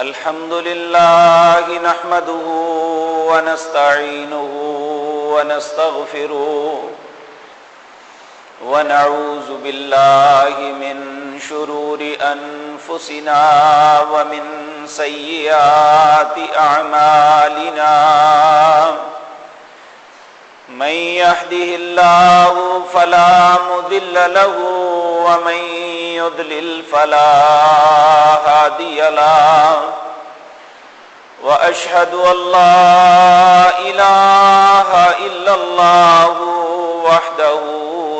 الحمد لله نحمده ونستعينه ونستغفره ونعوذ بالله من شرور أنفسنا ومن سيئات أعمالنا من يهده الله فلا مضل له ومن يضلل فلا هادي له وأشهد أن لا إله إلا الله وحده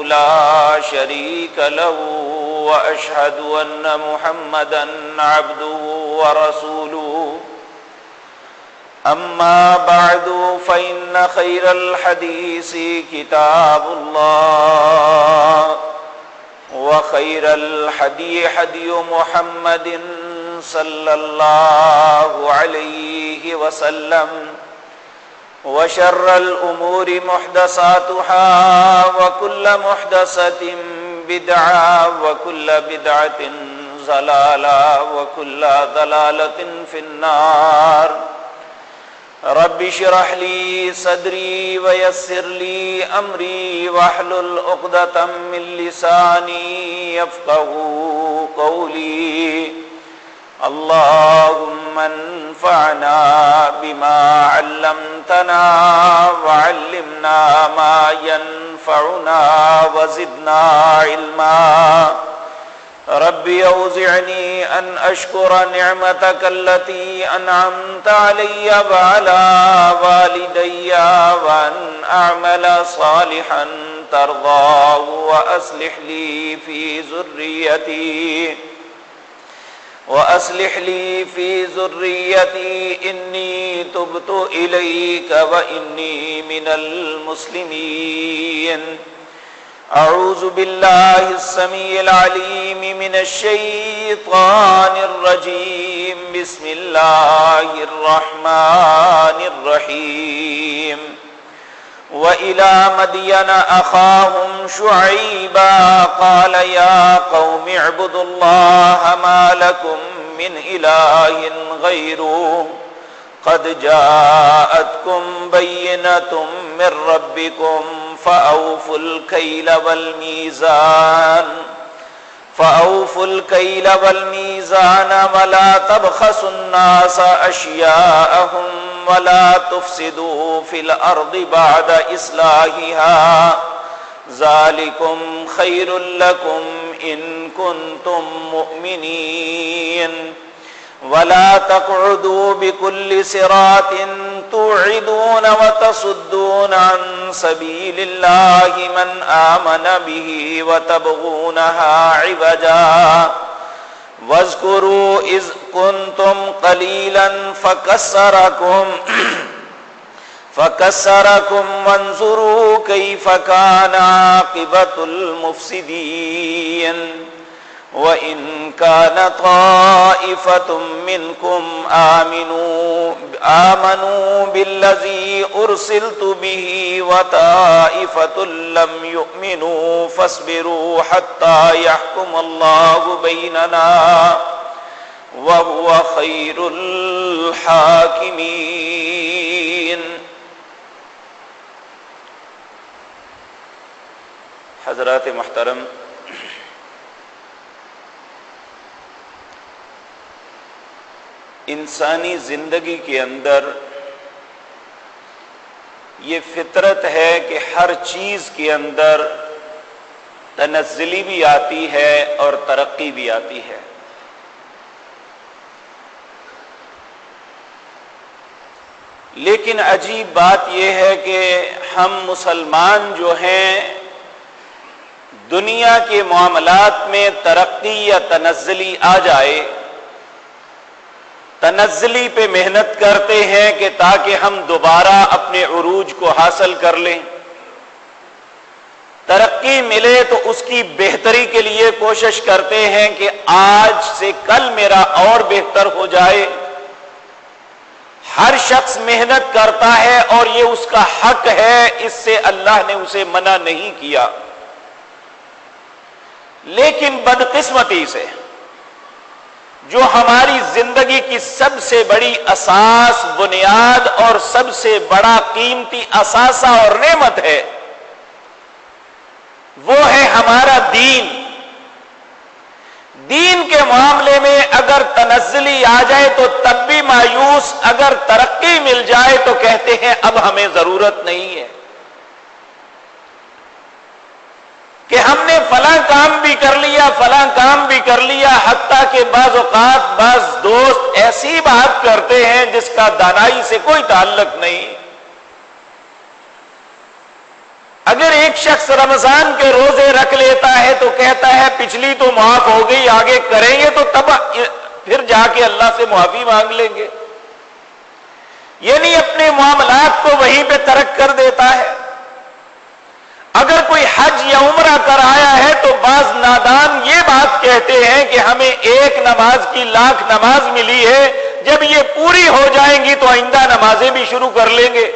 لا شريك له وأشهد أن محمدا عبده ورسوله أما بعد فإن خير الحديث كتاب الله وخير الهدي هدي محمد صلى الله عليه وسلم وشر الأمور محدثاتها وكل محدثة بدعة وكل بدعة ضلالة وكل ضلالة في النار رب اشرح لي صدري ويسر لي أمري واحلل عقدة من لساني يفقهوا قولي اللهم انفعنا بما علمتنا وعلمنا ما ينفعنا وزدنا علما رب أوزعني أن أشكر نعمتك التي أنعمت علي وعلى والدي وأن أعمل صالحا ترضاه وأصلح لي في ذريتي إني تبت إليك وإني من المسلمين أعوذ بالله السميع العليم من الشيطان الرجيم بسم الله الرحمن الرحيم وإلى مدين أخاهم شعيبا قال يا قوم اعبدوا الله ما لكم من إله غيره قد جاءتكم بينة من ربكم فأوفوا الكيل والميزان ولا تبخسوا الناس أشياءهم ولا تفسدوا في الأرض بعد إصلاحها ذلكم خير لكم إن كنتم مؤمنين ولا تقعدوا بكل صراط توعدون وتصدون عن سبيل الله من آمن به وتبغونها عوجا واذكروا إذ كنتم قليلا فكسركم وانظروا كيف كان عاقبة المفسدين وَإِن كَانَ طَائِفَةٌ مِّنكُمْ آمَنُوا بِالَّذِي أُرْسِلْتُ بِهِ وَطَائِفَةٌ لَّمْ يُؤْمِنُوا فَاصْبِرُوا حَتَّى يَحْكُمَ اللَّهُ بَيْنَنَا وَهُوَ خَيْرُ الْحَاكِمِينَ۔ حضرات محترم، انسانی زندگی کے اندر یہ فطرت ہے کہ ہر چیز کے اندر تنزلی بھی آتی ہے اور ترقی بھی آتی ہے۔ لیکن عجیب بات یہ ہے کہ ہم مسلمان جو ہیں دنیا کے معاملات میں ترقی یا تنزلی آ جائے، تنزلی پہ محنت کرتے ہیں کہ تاکہ ہم دوبارہ اپنے عروج کو حاصل کر لیں، ترقی ملے تو اس کی بہتری کے لیے کوشش کرتے ہیں کہ آج سے کل میرا اور بہتر ہو جائے۔ ہر شخص محنت کرتا ہے اور یہ اس کا حق ہے، اس سے اللہ نے اسے منع نہیں کیا۔ لیکن بدقسمتی سے جو ہماری زندگی کی سب سے بڑی اساس، بنیاد اور سب سے بڑا قیمتی اثاثہ اور نعمت ہے، وہ ہے ہمارا دین۔ دین کے معاملے میں اگر تنزلی آ جائے تو تب بھی مایوس، اگر ترقی مل جائے تو کہتے ہیں اب ہمیں ضرورت نہیں ہے، کہ ہم نے فلاں کام بھی کر لیا، فلاں کام بھی کر لیا، حتیٰ کہ بعض اوقات بعض دوست ایسی بات کرتے ہیں جس کا دانائی سے کوئی تعلق نہیں۔ اگر ایک شخص رمضان کے روزے رکھ لیتا ہے تو کہتا ہے پچھلی تو معاف ہو گئی، آگے کریں گے تو تب پھر جا کے اللہ سے معافی مانگ لیں گے، یعنی اپنے معاملات کو وہیں پہ ترک کر دیتا ہے۔ اگر کوئی حج یا عمرہ کر آیا ہے تو بعض نادان یہ بات کہتے ہیں کہ ہمیں ایک نماز کی لاکھ نماز ملی ہے، جب یہ پوری ہو جائیں گی تو آئندہ نمازیں بھی شروع کر لیں گے۔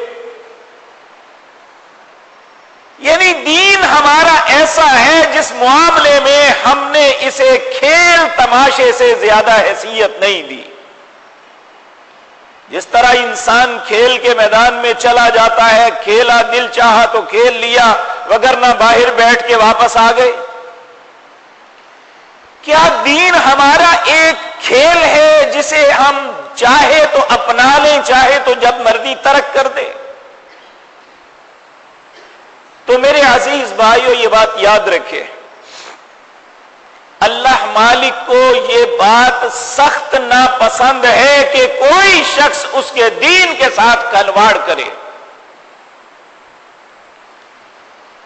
یعنی دین ہمارا ایسا ہے جس معاملے میں ہم نے اسے کھیل تماشے سے زیادہ حیثیت نہیں دی۔ جس طرح انسان کھیل کے میدان میں چلا جاتا ہے، کھیلا، دل چاہا تو کھیل لیا، وگرنہ باہر بیٹھ کے واپس آ گئے۔ کیا دین ہمارا ایک کھیل ہے جسے ہم چاہے تو اپنا لیں، چاہے تو جب مرضی ترک کر دیں؟ تو میرے عزیز بھائیو یہ بات یاد رکھے، اللہ مالک کو یہ بات سخت ناپسند ہے کہ کوئی شخص اس کے دین کے ساتھ کھلواڑ کرے۔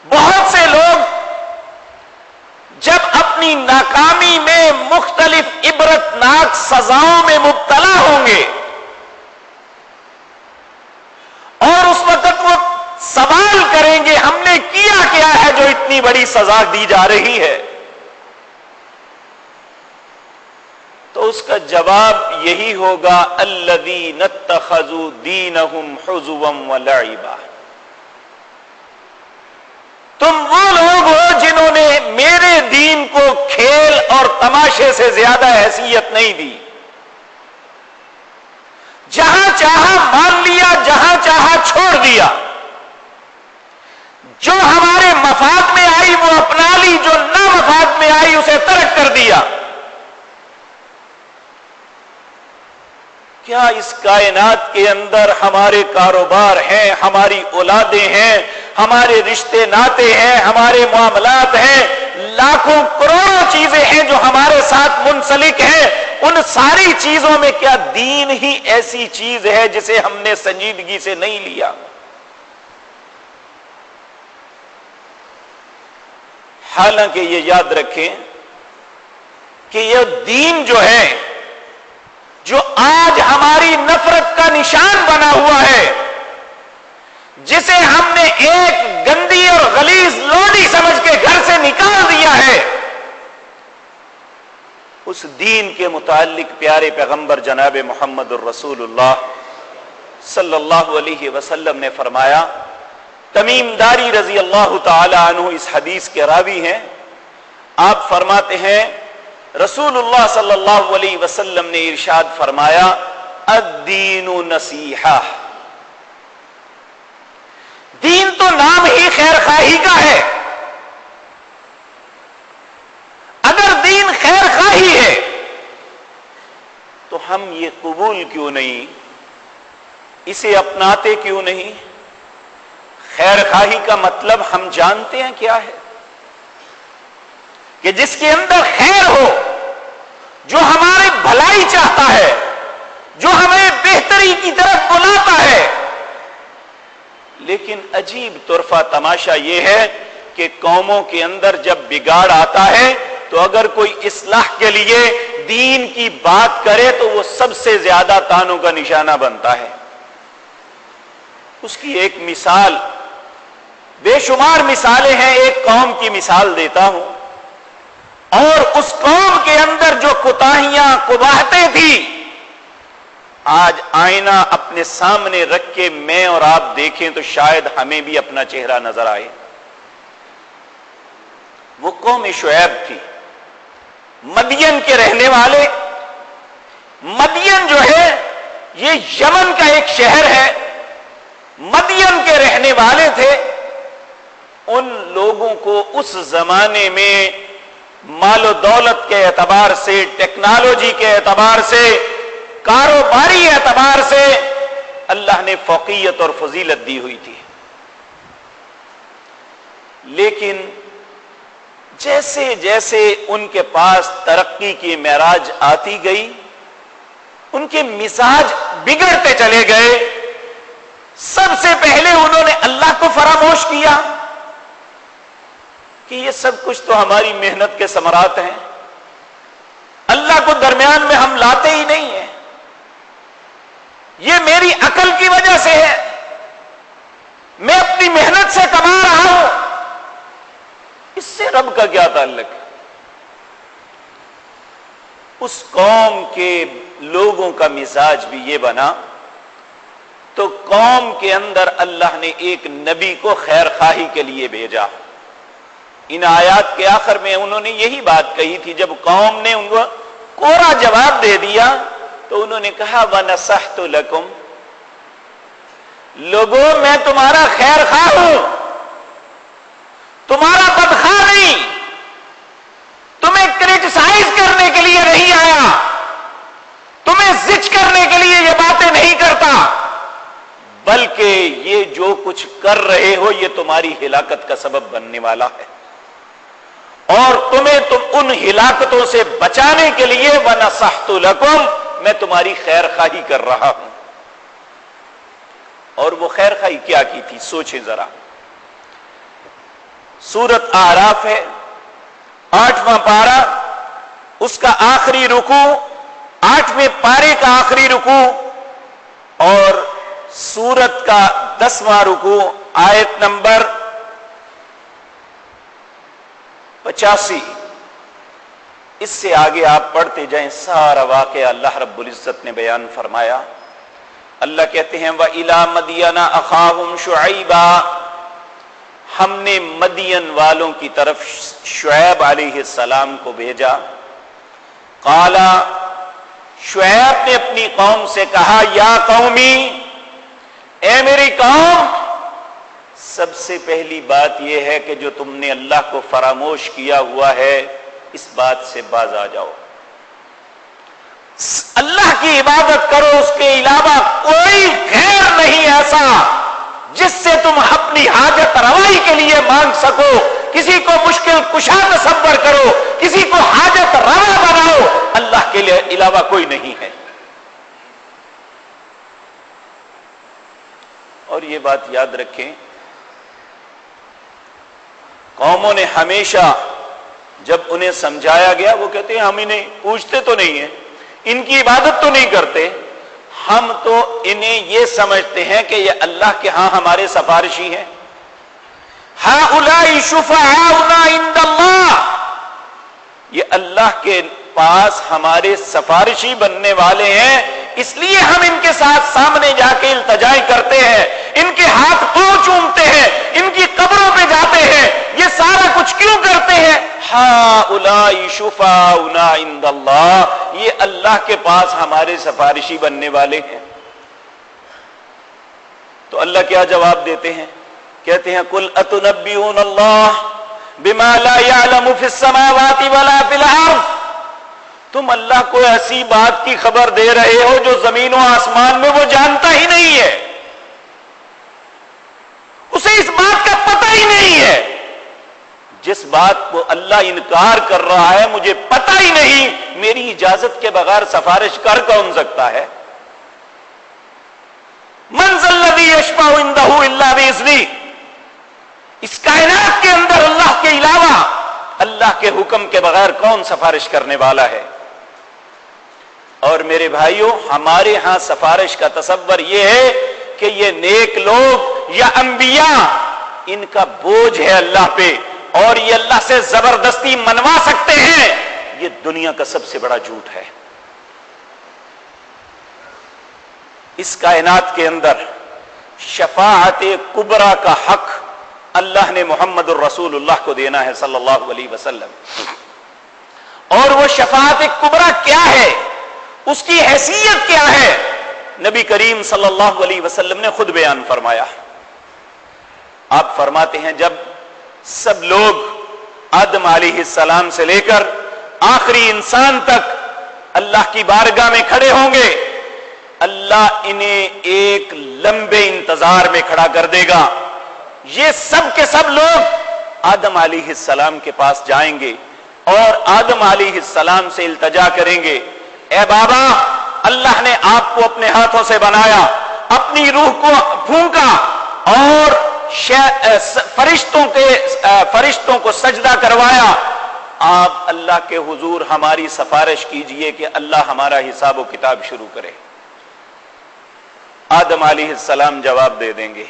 بہت سے لوگ جب اپنی ناکامی میں مختلف عبرتناک سزاؤں میں مبتلا ہوں گے اور اس وقت وہ سوال کریں گے ہم نے کیا ہے جو اتنی بڑی سزا دی جا رہی ہے، تو اس کا جواب یہی ہوگا الذین اتخذوا دینہم حزوا ولعبا۔ تم وہ لوگ ہو جنہوں نے میرے دین کو کھیل اور تماشے سے زیادہ حیثیت نہیں دی، جہاں چاہا مان لیا، جہاں چاہا چھوڑ دیا، جو ہمارے مفاد میں آئی وہ اپنا لی، جو نہ مفاد میں آئی اسے ترک کر دیا۔ کیا اس کائنات کے اندر ہمارے کاروبار ہیں، ہماری اولادیں ہیں، ہمارے رشتے ناتے ہیں، ہمارے معاملات ہیں، لاکھوں کروڑوں چیزیں ہیں جو ہمارے ساتھ منسلک ہیں، ان ساری چیزوں میں کیا دین ہی ایسی چیز ہے جسے ہم نے سنجیدگی سے نہیں لیا؟ حالانکہ یہ یاد رکھیں کہ یہ دین جو ہے، جو آج ہماری نفرت کا نشان بنا ہوا ہے، جسے ہم نے ایک گندی اور غلیظ لوڈی سمجھ کے گھر سے نکال دیا ہے، اس دین کے متعلق پیارے پیغمبر جناب محمد الرسول اللہ صلی اللہ علیہ وسلم نے فرمایا، تمیم داری رضی اللہ تعالی عنہ اس حدیث کے راوی ہیں، آپ فرماتے ہیں رسول اللہ صلی اللہ علیہ وسلم نے ارشاد فرمایا الدین نصیحہ، دین تو نام ہی خیر خواہی کا ہے، اگر دین خیر خواہی ہے تو ہم یہ قبول کیوں نہیں، اسے اپناتے کیوں نہیں؟ خیر خواہی کا مطلب ہم جانتے ہیں کیا ہے، کہ جس کے اندر خیر ہو، جو ہماری بھلائی چاہتا ہے، جو ہمیں بہتری کی طرف بلاتا ہے۔ لیکن عجیب طرفہ تماشا یہ ہے کہ قوموں کے اندر جب بگاڑ آتا ہے تو اگر کوئی اصلاح کے لیے دین کی بات کرے تو وہ سب سے زیادہ طعنوں کا نشانہ بنتا ہے۔ اس کی ایک مثال، بے شمار مثالیں ہیں، ایک قوم کی مثال دیتا ہوں، اور اس قوم کے اندر جو کوتاہیاں قباحتیں تھیں، آج آئینہ اپنے سامنے رکھ کے میں اور آپ دیکھیں تو شاید ہمیں بھی اپنا چہرہ نظر آئے۔ وہ قوم شعیب تھی، مدین کے رہنے والے، مدین جو ہے یہ یمن کا ایک شہر ہے، مدین کے رہنے والے تھے. ان لوگوں کو اس زمانے میں مال و دولت کے اعتبار سے، ٹیکنالوجی کے اعتبار سے، کاروباری اعتبار سے اللہ نے فوقیت اور فضیلت دی ہوئی تھی. لیکن جیسے جیسے ان کے پاس ترقی کی معراج آتی گئی، ان کے مزاج بگڑتے چلے گئے. سب سے پہلے انہوں نے اللہ کو فراموش کیا کہ یہ سب کچھ تو ہماری محنت کے ثمرات ہیں، اللہ کو درمیان میں ہم لاتے ہی نہیں ہیں، یہ میری عقل کی وجہ سے ہے، میں اپنی محنت سے کما رہا ہوں، اس سے رب کا کیا تعلق ہے. اس قوم کے لوگوں کا مزاج بھی یہ بنا تو قوم کے اندر اللہ نے ایک نبی کو خیر خواہی کے لیے بھیجا. ان آیات کے آخر میں انہوں نے یہی بات کہی تھی. جب قوم نے ان کو کوڑا جواب دے دیا تو انہوں نے کہا وَنَصَحْتُ لَكُمْ، لوگوں میں تمہارا خیر خواہ ہوں، تمہارا بدخواہ نہیں، تمہیں کرٹیسائز کرنے کے لیے نہیں آیا، تمہیں زج کرنے کے لیے یہ باتیں نہیں کرتا، بلکہ یہ جو کچھ کر رہے ہو یہ تمہاری ہلاکت کا سبب بننے والا ہے، اور تمہیں ان ہلاکتوں سے بچانے کے لیے وَنَصَحْتُ لَكُمْ، میں تمہاری خیر خواہی کر رہا ہوں. اور وہ خیر خواہی کیا کی تھی سوچیں ذرا. سورت اعراف ہے، 8واں پارہ، اس کا آخری رکوع، 8ویں پارے کا آخری رکوع، اور سورت کا 10واں رکوع، آیت نمبر 85. اس سے آگے آپ پڑھتے جائیں، سارا واقعہ اللہ رب العزت نے بیان فرمایا. اللہ کہتے ہیں وَإِلَىٰ مَدْيَنَ أَخَاهُمْ شُعَيْبًا، ہم نے مدین والوں کی طرف شعیب علیہ السلام کو بھیجا. قال، شعیب نے اپنی قوم سے کہا یا قومی، اے میری قوم، سب سے پہلی بات یہ ہے کہ جو تم نے اللہ کو فراموش کیا ہوا ہے اس بات سے باز آ جاؤ. اللہ کی عبادت کرو، اس کے علاوہ کوئی غیر نہیں ایسا جس سے تم اپنی حاجت روائی کے لیے مانگ سکو. کسی کو مشکل کشا تصور کرو، کسی کو حاجت روا بناؤ، اللہ کے علاوہ کوئی نہیں ہے. اور یہ بات یاد رکھیں، قوموں نے ہمیشہ جب انہیں سمجھایا گیا وہ کہتے ہیں ہم انہیں پوچھتے تو نہیں ہیں، ان کی عبادت تو نہیں کرتے، ہم تو انہیں یہ سمجھتے ہیں کہ یہ اللہ کے ہاں ہمارے سفارشی ہیں. ہؤلاء شفعاؤنا عند اللہ، یہ اللہ کے پاس ہمارے سفارشی بننے والے ہیں، اس لیے ہم ان کے ساتھ سامنے جا کے التجائی کرتے ہیں، ان کے ہاتھ پاؤں چومتے ہیں، ان کی قبروں پہ جاتے ہیں. یہ سارا کچھ کیوں کرتے ہیں؟ ہؤلاء شفعاؤنا عند اللہ، یہ اللہ کے پاس ہمارے سفارشی بننے والے ہیں. تو اللہ کیا جواب دیتے ہیں؟ کہتے ہیں قل اتنبئون اللہ بما لا يعلم في السماوات ولا في الارض، تم اللہ کو ایسی بات کی خبر دے رہے ہو جو زمین و آسمان میں وہ جانتا ہی نہیں ہے، اسے اس بات کا پتہ ہی نہیں ہے. جس بات کو اللہ انکار کر رہا ہے مجھے پتہ ہی نہیں، میری اجازت کے بغیر سفارش کر کون سکتا ہے؟ من ذا الذی یشفع عندہ الا باذنہ، اس کائنات کے اندر اللہ کے علاوہ اللہ کے حکم کے بغیر کون سفارش کرنے والا ہے؟ اور میرے بھائیوں، ہمارے ہاں سفارش کا تصور یہ ہے کہ یہ نیک لوگ یا انبیاء، ان کا بوجھ ہے اللہ پہ اور یہ اللہ سے زبردستی منوا سکتے ہیں. یہ دنیا کا سب سے بڑا جھوٹ ہے. اس کائنات کے اندر شفاعت کبریٰ کا حق اللہ نے محمد الرسول اللہ کو دینا ہے صلی اللہ علیہ وسلم. اور وہ شفاعت کبریٰ کیا ہے؟ اس کی حیثیت کیا ہے، نبی کریم صلی اللہ علیہ وسلم نے خود بیان فرمایا۔ آپ فرماتے ہیں جب سب لوگ آدم علیہ السلام سے لے کر آخری انسان تک اللہ کی بارگاہ میں کھڑے ہوں گے، اللہ انہیں ایک لمبے انتظار میں کھڑا کر دے گا۔ یہ سب کے سب لوگ آدم علیہ السلام کے پاس جائیں گے اور آدم علیہ السلام سے التجا کریں گے، اے بابا، اللہ نے آپ کو اپنے ہاتھوں سے بنایا، اپنی روح کو پھونکا اور فرشتوں کو سجدہ کروایا، آپ اللہ کے حضور ہماری سفارش کیجئے کہ اللہ ہمارا حساب و کتاب شروع کرے۔ آدم علیہ السلام جواب دے دیں گے،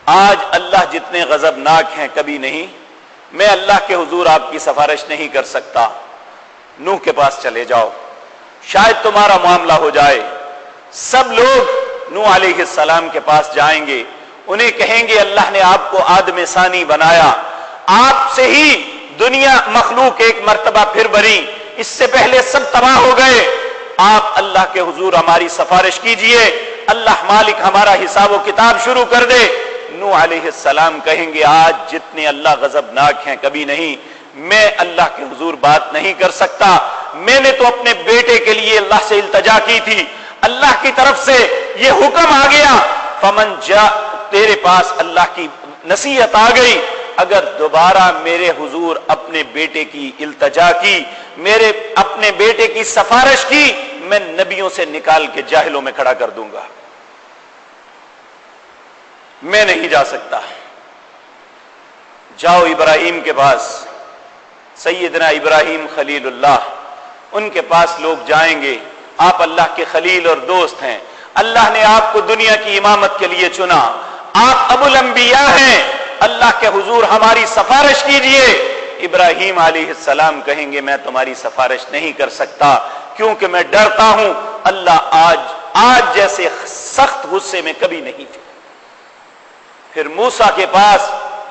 آج اللہ جتنے غضبناک ہیں کبھی نہیں، میں اللہ کے حضور آپ کی سفارش نہیں کر سکتا، نوح کے پاس چلے جاؤ، شاید تمہارا معاملہ ہو جائے۔ سب لوگ نوح علیہ السلام کے پاس جائیں گے، انہیں کہیں گے اللہ نے آپ کو آدم ثانی بنایا، آپ سے ہی دنیا مخلوق ایک مرتبہ پھر بنی، اس سے پہلے سب تباہ ہو گئے، آپ اللہ کے حضور ہماری سفارش کیجئے، اللہ مالک ہمارا حساب و کتاب شروع کر دے۔ نوح علیہ السلام کہیں گے آج جتنے اللہ غضبناک ہیں کبھی نہیں، میں اللہ کے حضور بات نہیں کر سکتا، میں نے تو اپنے بیٹے کے لیے اللہ سے التجا کی تھی، اللہ کی طرف سے یہ حکم آ گیا، فمن جاء، تیرے پاس اللہ کی نصیحت آ گئی، اگر دوبارہ میرے حضور اپنے بیٹے کی التجا کی، میرے اپنے بیٹے کی سفارش کی، میں نبیوں سے نکال کے جاہلوں میں کھڑا کر دوں گا، میں نہیں جا سکتا۔ جاؤ ابراہیم کے پاس، سیدنا ابراہیم خلیل اللہ، ان کے پاس لوگ جائیں گے، آپ اللہ کے خلیل اور دوست ہیں، اللہ نے آپ کو دنیا کی امامت کے لیے چنا، آپ ابو الانبیاء ہیں، اللہ کے حضور ہماری سفارش کیجئے۔ ابراہیم علیہ السلام کہیں گے میں تمہاری سفارش نہیں کر سکتا، کیونکہ میں ڈرتا ہوں اللہ آج جیسے سخت غصے میں کبھی نہیں تھے۔ پھر موسیٰ کے پاس،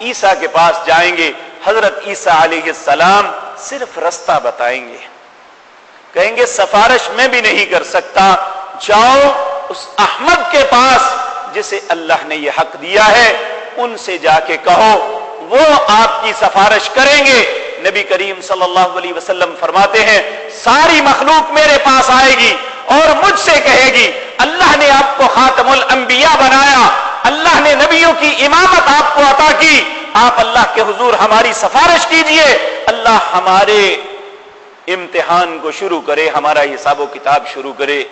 عیسیٰ کے پاس جائیں گے، حضرت عیسیٰ علیہ السلام صرف رستہ بتائیں گے، کہیں گے سفارش میں بھی نہیں کر سکتا، جاؤ اس احمد کے پاس جسے اللہ نے یہ حق دیا ہے، ان سے جا کے کہو، وہ آپ کی سفارش کریں گے۔ نبی کریم صلی اللہ علیہ وسلم فرماتے ہیں ساری مخلوق میرے پاس آئے گی اور مجھ سے کہے گی اللہ نے آپ کو خاتم الانبیاء بنایا، اللہ نے نبیوں کی امامت آپ کو عطا کی، آپ اللہ کے حضور ہماری سفارش کیجئے، اللہ ہمارے امتحان کو شروع کرے، ہمارا حساب و کتاب شروع کرے۔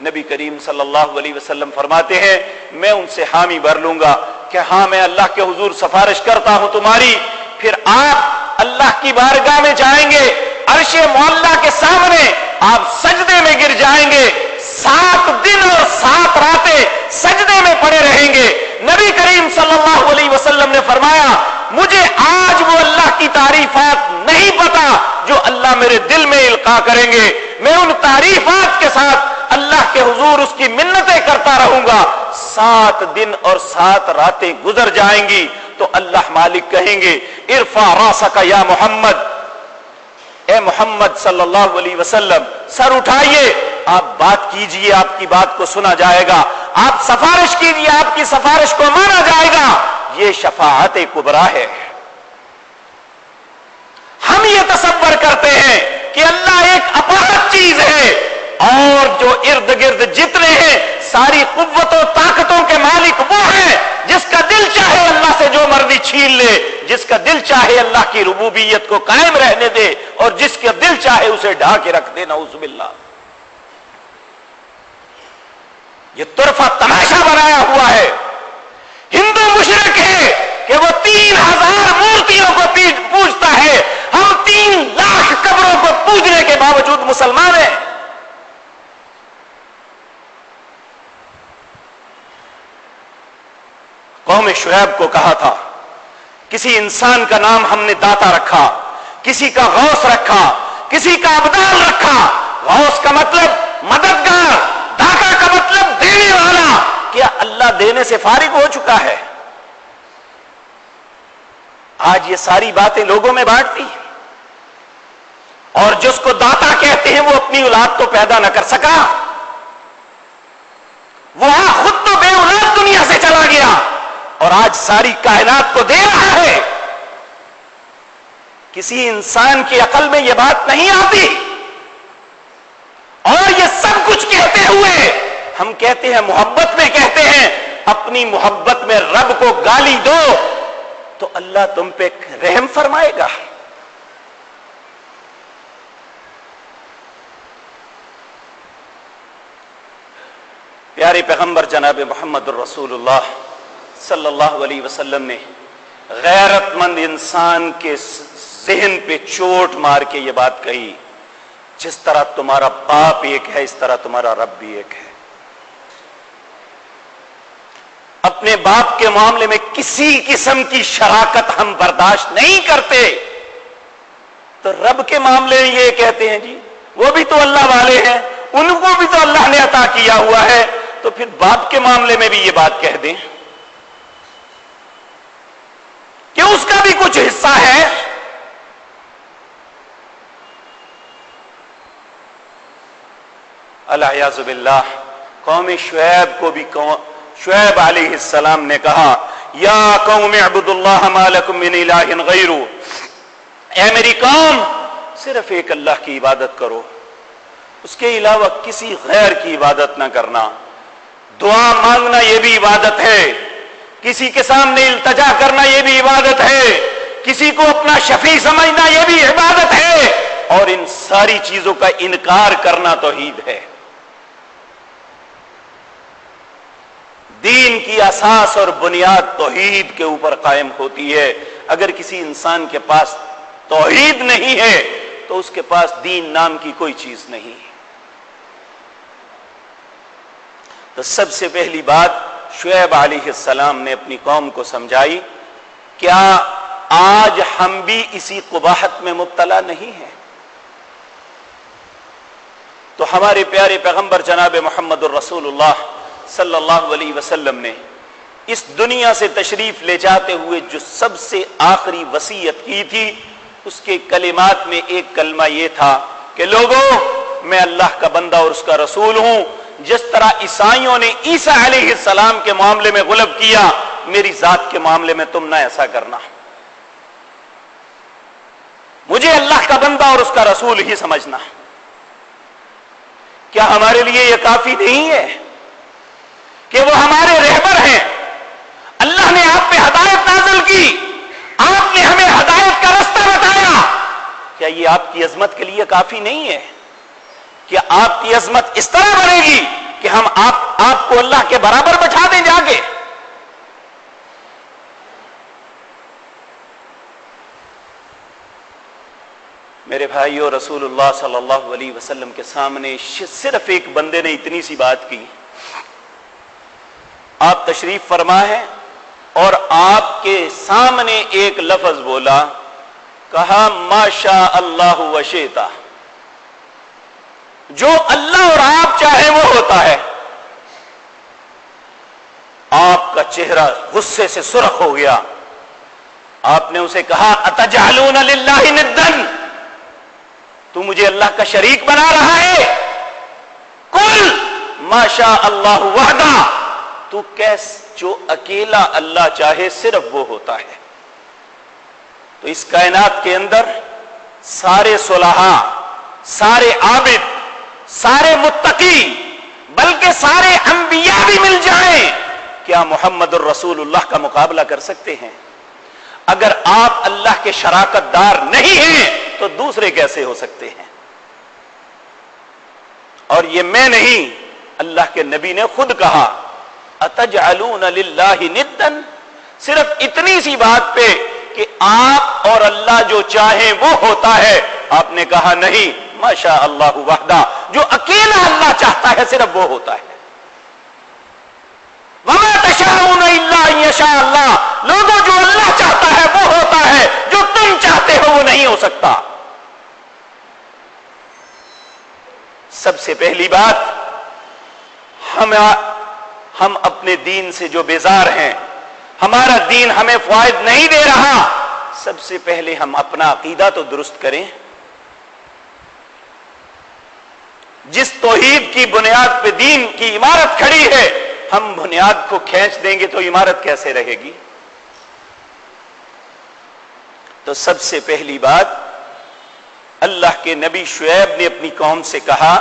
نبی کریم صلی اللہ علیہ وسلم فرماتے ہیں میں ان سے حامی بھر لوں گا کہ ہاں میں اللہ کے حضور سفارش کرتا ہوں تمہاری۔ پھر آپ اللہ کی بارگاہ میں جائیں گے، عرش معلیٰ کے سامنے آپ سجدے میں گر جائیں گے، 7 دن اور 7 راتیں سجدے میں پڑے رہیں گے۔ نبی کریم صلی اللہ علیہ وسلم نے فرمایا مجھے آج وہ اللہ کی تعریفات نہیں پتا جو اللہ میرے دل میں القاء کریں گے، میں ان تعریفات کے ساتھ اللہ کے حضور اس کی منتیں کرتا رہوں گا۔ 7 دن اور 7 راتیں گزر جائیں گی تو اللہ مالک کہیں گے ارفع راسک یا محمد، اے محمد صلی اللہ علیہ وسلم سر اٹھائیے، آپ بات کیجئے، آپ کی بات کو سنا جائے گا، آپ سفارش کیجئے، آپ کی سفارش کو مانا جائے گا۔ یہ شفاعت کبریٰ ہے۔ ہم یہ تصور کرتے ہیں کہ اللہ ایک اپاہج چیز ہے اور جو ارد گرد جتنے ہیں ساری قوتوں طاقتوں کے مالک وہ ہیں، جس کا دل چاہے اللہ سے جو مرضی چھین لے، جس کا دل چاہے اللہ کی ربوبیت کو قائم رہنے دے اور جس کا دل چاہے اسے ڈھا کے رکھ دے، نعوذ باللہ۔ یہ طرفہ تماشا بنایا ہوا ہے۔ ہندو مشرک ہے کہ وہ 3000 مورتیوں کو پوجتا ہے، ہم 3 لاکھ قبروں کو پوجنے کے باوجود مسلمان ہیں۔ قوم شعیب کو کہا تھا کسی انسان کا نام ہم نے داتا رکھا، کسی کا غوث رکھا، کسی کا ابدال رکھا۔ غوث کا مطلب مددگار، داتا کا مطلب دینے والا۔ کیا اللہ دینے سے فارغ ہو چکا ہے؟ آج یہ ساری باتیں لوگوں میں بانٹتی، اور جس کو داتا کہتے ہیں وہ اپنی اولاد تو پیدا نہ کر سکا، وہ خود تو بے اولاد دنیا سے چلا گیا اور آج ساری کائنات کو دے رہا ہے۔ کسی انسان کی عقل میں یہ بات نہیں آتی، اور یہ سب کچھ کہتے ہوئے ہم کہتے ہیں محبت میں کہتے ہیں، اپنی محبت میں رب کو گالی دو تو اللہ تم پہ رحم فرمائے گا۔ پیارے پیغمبر جناب محمد الرسول اللہ صلی اللہ علیہ وسلم نے غیرت مند انسان کے ذہن پہ چوٹ مار کے یہ بات کہی، جس طرح تمہارا باپ ایک ہے اس طرح تمہارا رب بھی ایک ہے۔ اپنے باپ کے معاملے میں کسی قسم کی شراکت ہم برداشت نہیں کرتے، تو رب کے معاملے میں یہ کہتے ہیں جی وہ بھی تو اللہ والے ہیں، ان کو بھی تو اللہ نے عطا کیا ہوا ہے، تو پھر باپ کے معاملے میں بھی یہ بات کہہ دیں کہ اس کا بھی کچھ حصہ ہے۔ العیاذ باللہ، قوم شعیب کو بھی شعیب علیہ السلام نے کہا یا قوم اعبدوا اللہ ما لکم من الہ غیرہ، اے میری قوم صرف ایک اللہ کی عبادت کرو، اس کے علاوہ کسی غیر کی عبادت نہ کرنا۔ دعا مانگنا یہ بھی عبادت ہے، کسی کے سامنے التجا کرنا یہ بھی عبادت ہے، کسی کو اپنا شفیع سمجھنا یہ بھی عبادت ہے، اور ان ساری چیزوں کا انکار کرنا توحید ہے۔ دین کی اساس اور بنیاد توحید کے اوپر قائم ہوتی ہے۔ اگر کسی انسان کے پاس توحید نہیں ہے تو اس کے پاس دین نام کی کوئی چیز نہیں۔ تو سب سے پہلی بات شعیب علیہ السلام نے اپنی قوم کو سمجھائی، کیا آج ہم بھی اسی قباحت میں مبتلا نہیں ہیں؟ تو ہمارے پیارے پیغمبر جناب محمد الرسول اللہ صلی اللہ علیہ وسلم نے اس دنیا سے تشریف لے جاتے ہوئے جو سب سے آخری وصیت کی تھی، اس کے کلمات میں ایک کلمہ یہ تھا کہ لوگوں میں اللہ کا بندہ اور اس کا رسول ہوں، جس طرح عیسائیوں نے عیسیٰ علیہ السلام کے معاملے میں غلب کیا، میری ذات کے معاملے میں تم نہ ایسا کرنا، مجھے اللہ کا بندہ اور اس کا رسول ہی سمجھنا۔ کیا ہمارے لیے یہ کافی نہیں ہے کہ وہ ہمارے رہبر ہیں؟ اللہ نے آپ پہ ہدایت نازل کی، آپ نے ہمیں ہدایت کا رستہ بتایا، کیا یہ آپ کی عظمت کے لیے کافی نہیں ہے؟ کیا آپ کی عظمت اس طرح بنے گی کہ ہم آپ کو اللہ کے برابر بٹھا دیں جا کے؟ میرے بھائیو، رسول اللہ صلی اللہ علیہ وسلم کے سامنے صرف ایک بندے نے اتنی سی بات کی، آپ تشریف فرما ہے اور آپ کے سامنے ایک لفظ بولا، کہا ما شاء اللہ و شئت، جو اللہ اور آپ چاہیں وہ ہوتا ہے۔ آپ کا چہرہ غصے سے سرخ ہو گیا، آپ نے اسے کہا اتجعلون للہ ندا، تو مجھے اللہ کا شریک بنا رہا ہے؟ قل ما شاء اللہ وحدہ، تو جو اکیلا اللہ چاہے صرف وہ ہوتا ہے۔ تو اس کائنات کے اندر سارے صلحاء، سارے عابد، سارے متقی، بلکہ سارے انبیاء بھی مل جائیں، کیا محمد الرسول اللہ کا مقابلہ کر سکتے ہیں؟ اگر آپ اللہ کے شراکت دار نہیں ہیں تو دوسرے کیسے ہو سکتے ہیں؟ اور یہ میں نہیں، اللہ کے نبی نے خود کہا اتجعلون للہ ندا، صرف اتنی سی بات پہ کہ آپ اور اللہ جو چاہیں وہ ہوتا ہے، آپ نے کہا نہیں، ما شاء اللہ وحدہ، جو اکیلا اللہ چاہتا ہے صرف وہ ہوتا ہے۔ وما تشاءون الا ان یشاء اللہ، لوگوں جو اللہ چاہتا ہے وہ ہوتا ہے، جو تم چاہتے ہو وہ نہیں ہو سکتا۔ سب سے پہلی بات، ہم اپنے دین سے جو بیزار ہیں، ہمارا دین ہمیں فائد نہیں دے رہا، سب سے پہلے ہم اپنا عقیدہ تو درست کریں۔ جس توحید کی بنیاد پہ دین کی عمارت کھڑی ہے، ہم بنیاد کو کھینچ دیں گے تو عمارت کیسے رہے گی؟ تو سب سے پہلی بات، اللہ کے نبی شعیب نے اپنی قوم سے کہا،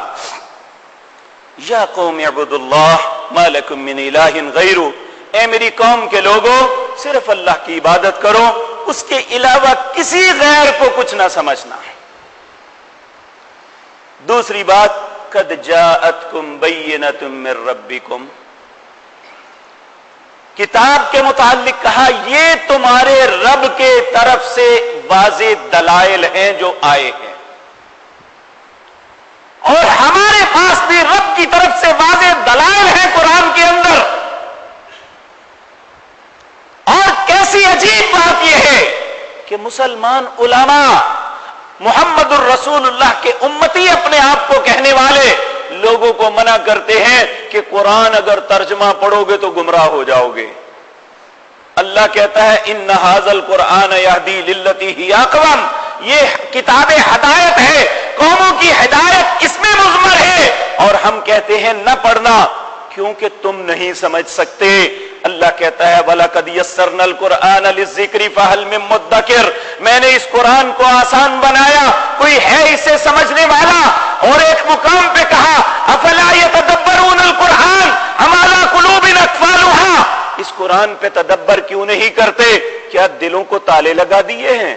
یا قوم اعبدوا اللہ ما لکم من الہ غیرہ، اے میری قوم کے لوگوں صرف اللہ کی عبادت کرو، اس کے علاوہ کسی غیر کو کچھ نہ سمجھنا۔ دوسری بات، قد جاءتکم بینۃ من ربکم، کتاب کے متعلق کہا یہ تمہارے رب کے طرف سے واضح دلائل ہیں جو آئے ہیں، اور ہمارے پاس بھی رب کی طرف سے واضح دلائل ہیں قرآن کے اندر۔ اور کیسی عجیب بات یہ ہے کہ مسلمان علماء، محمد الرسول اللہ کے امتی اپنے آپ کو کہنے والے لوگوں کو منع کرتے ہیں کہ قرآن اگر ترجمہ پڑھو گے تو گمراہ ہو جاؤ گے۔ اللہ کہتا ہے ان ھذا القرآن یہدی للتی ہی اقوم، یہ کتاب ہدایت ہے، قوموں کی ہدایت اس میں مضمر ہے، اور ہم کہتے ہیں نہ پڑھنا کیونکہ تم نہیں سمجھ سکتے۔ اللہ کہتا ہے وَلَقَدْ يَسَّرْنَا الْقُرْآنَ لِلذِّكْرِ فَهَلْ مِن مُدَّكِرٍ، میں نے اس قرآن کو آسان بنایا، کوئی ہے اسے سمجھنے والا؟ اور ایک مقام پہ کہا أَفَلَا يَتَدَبَّرُونَ الْقُرْآنَ أَمْ عَلَىٰ قُلُوبٍ أَقْفَالُهَا، اس قرآن پہ تدبر کیوں نہیں کرتے؟ کیا دلوں کو تالے لگا دیے ہیں؟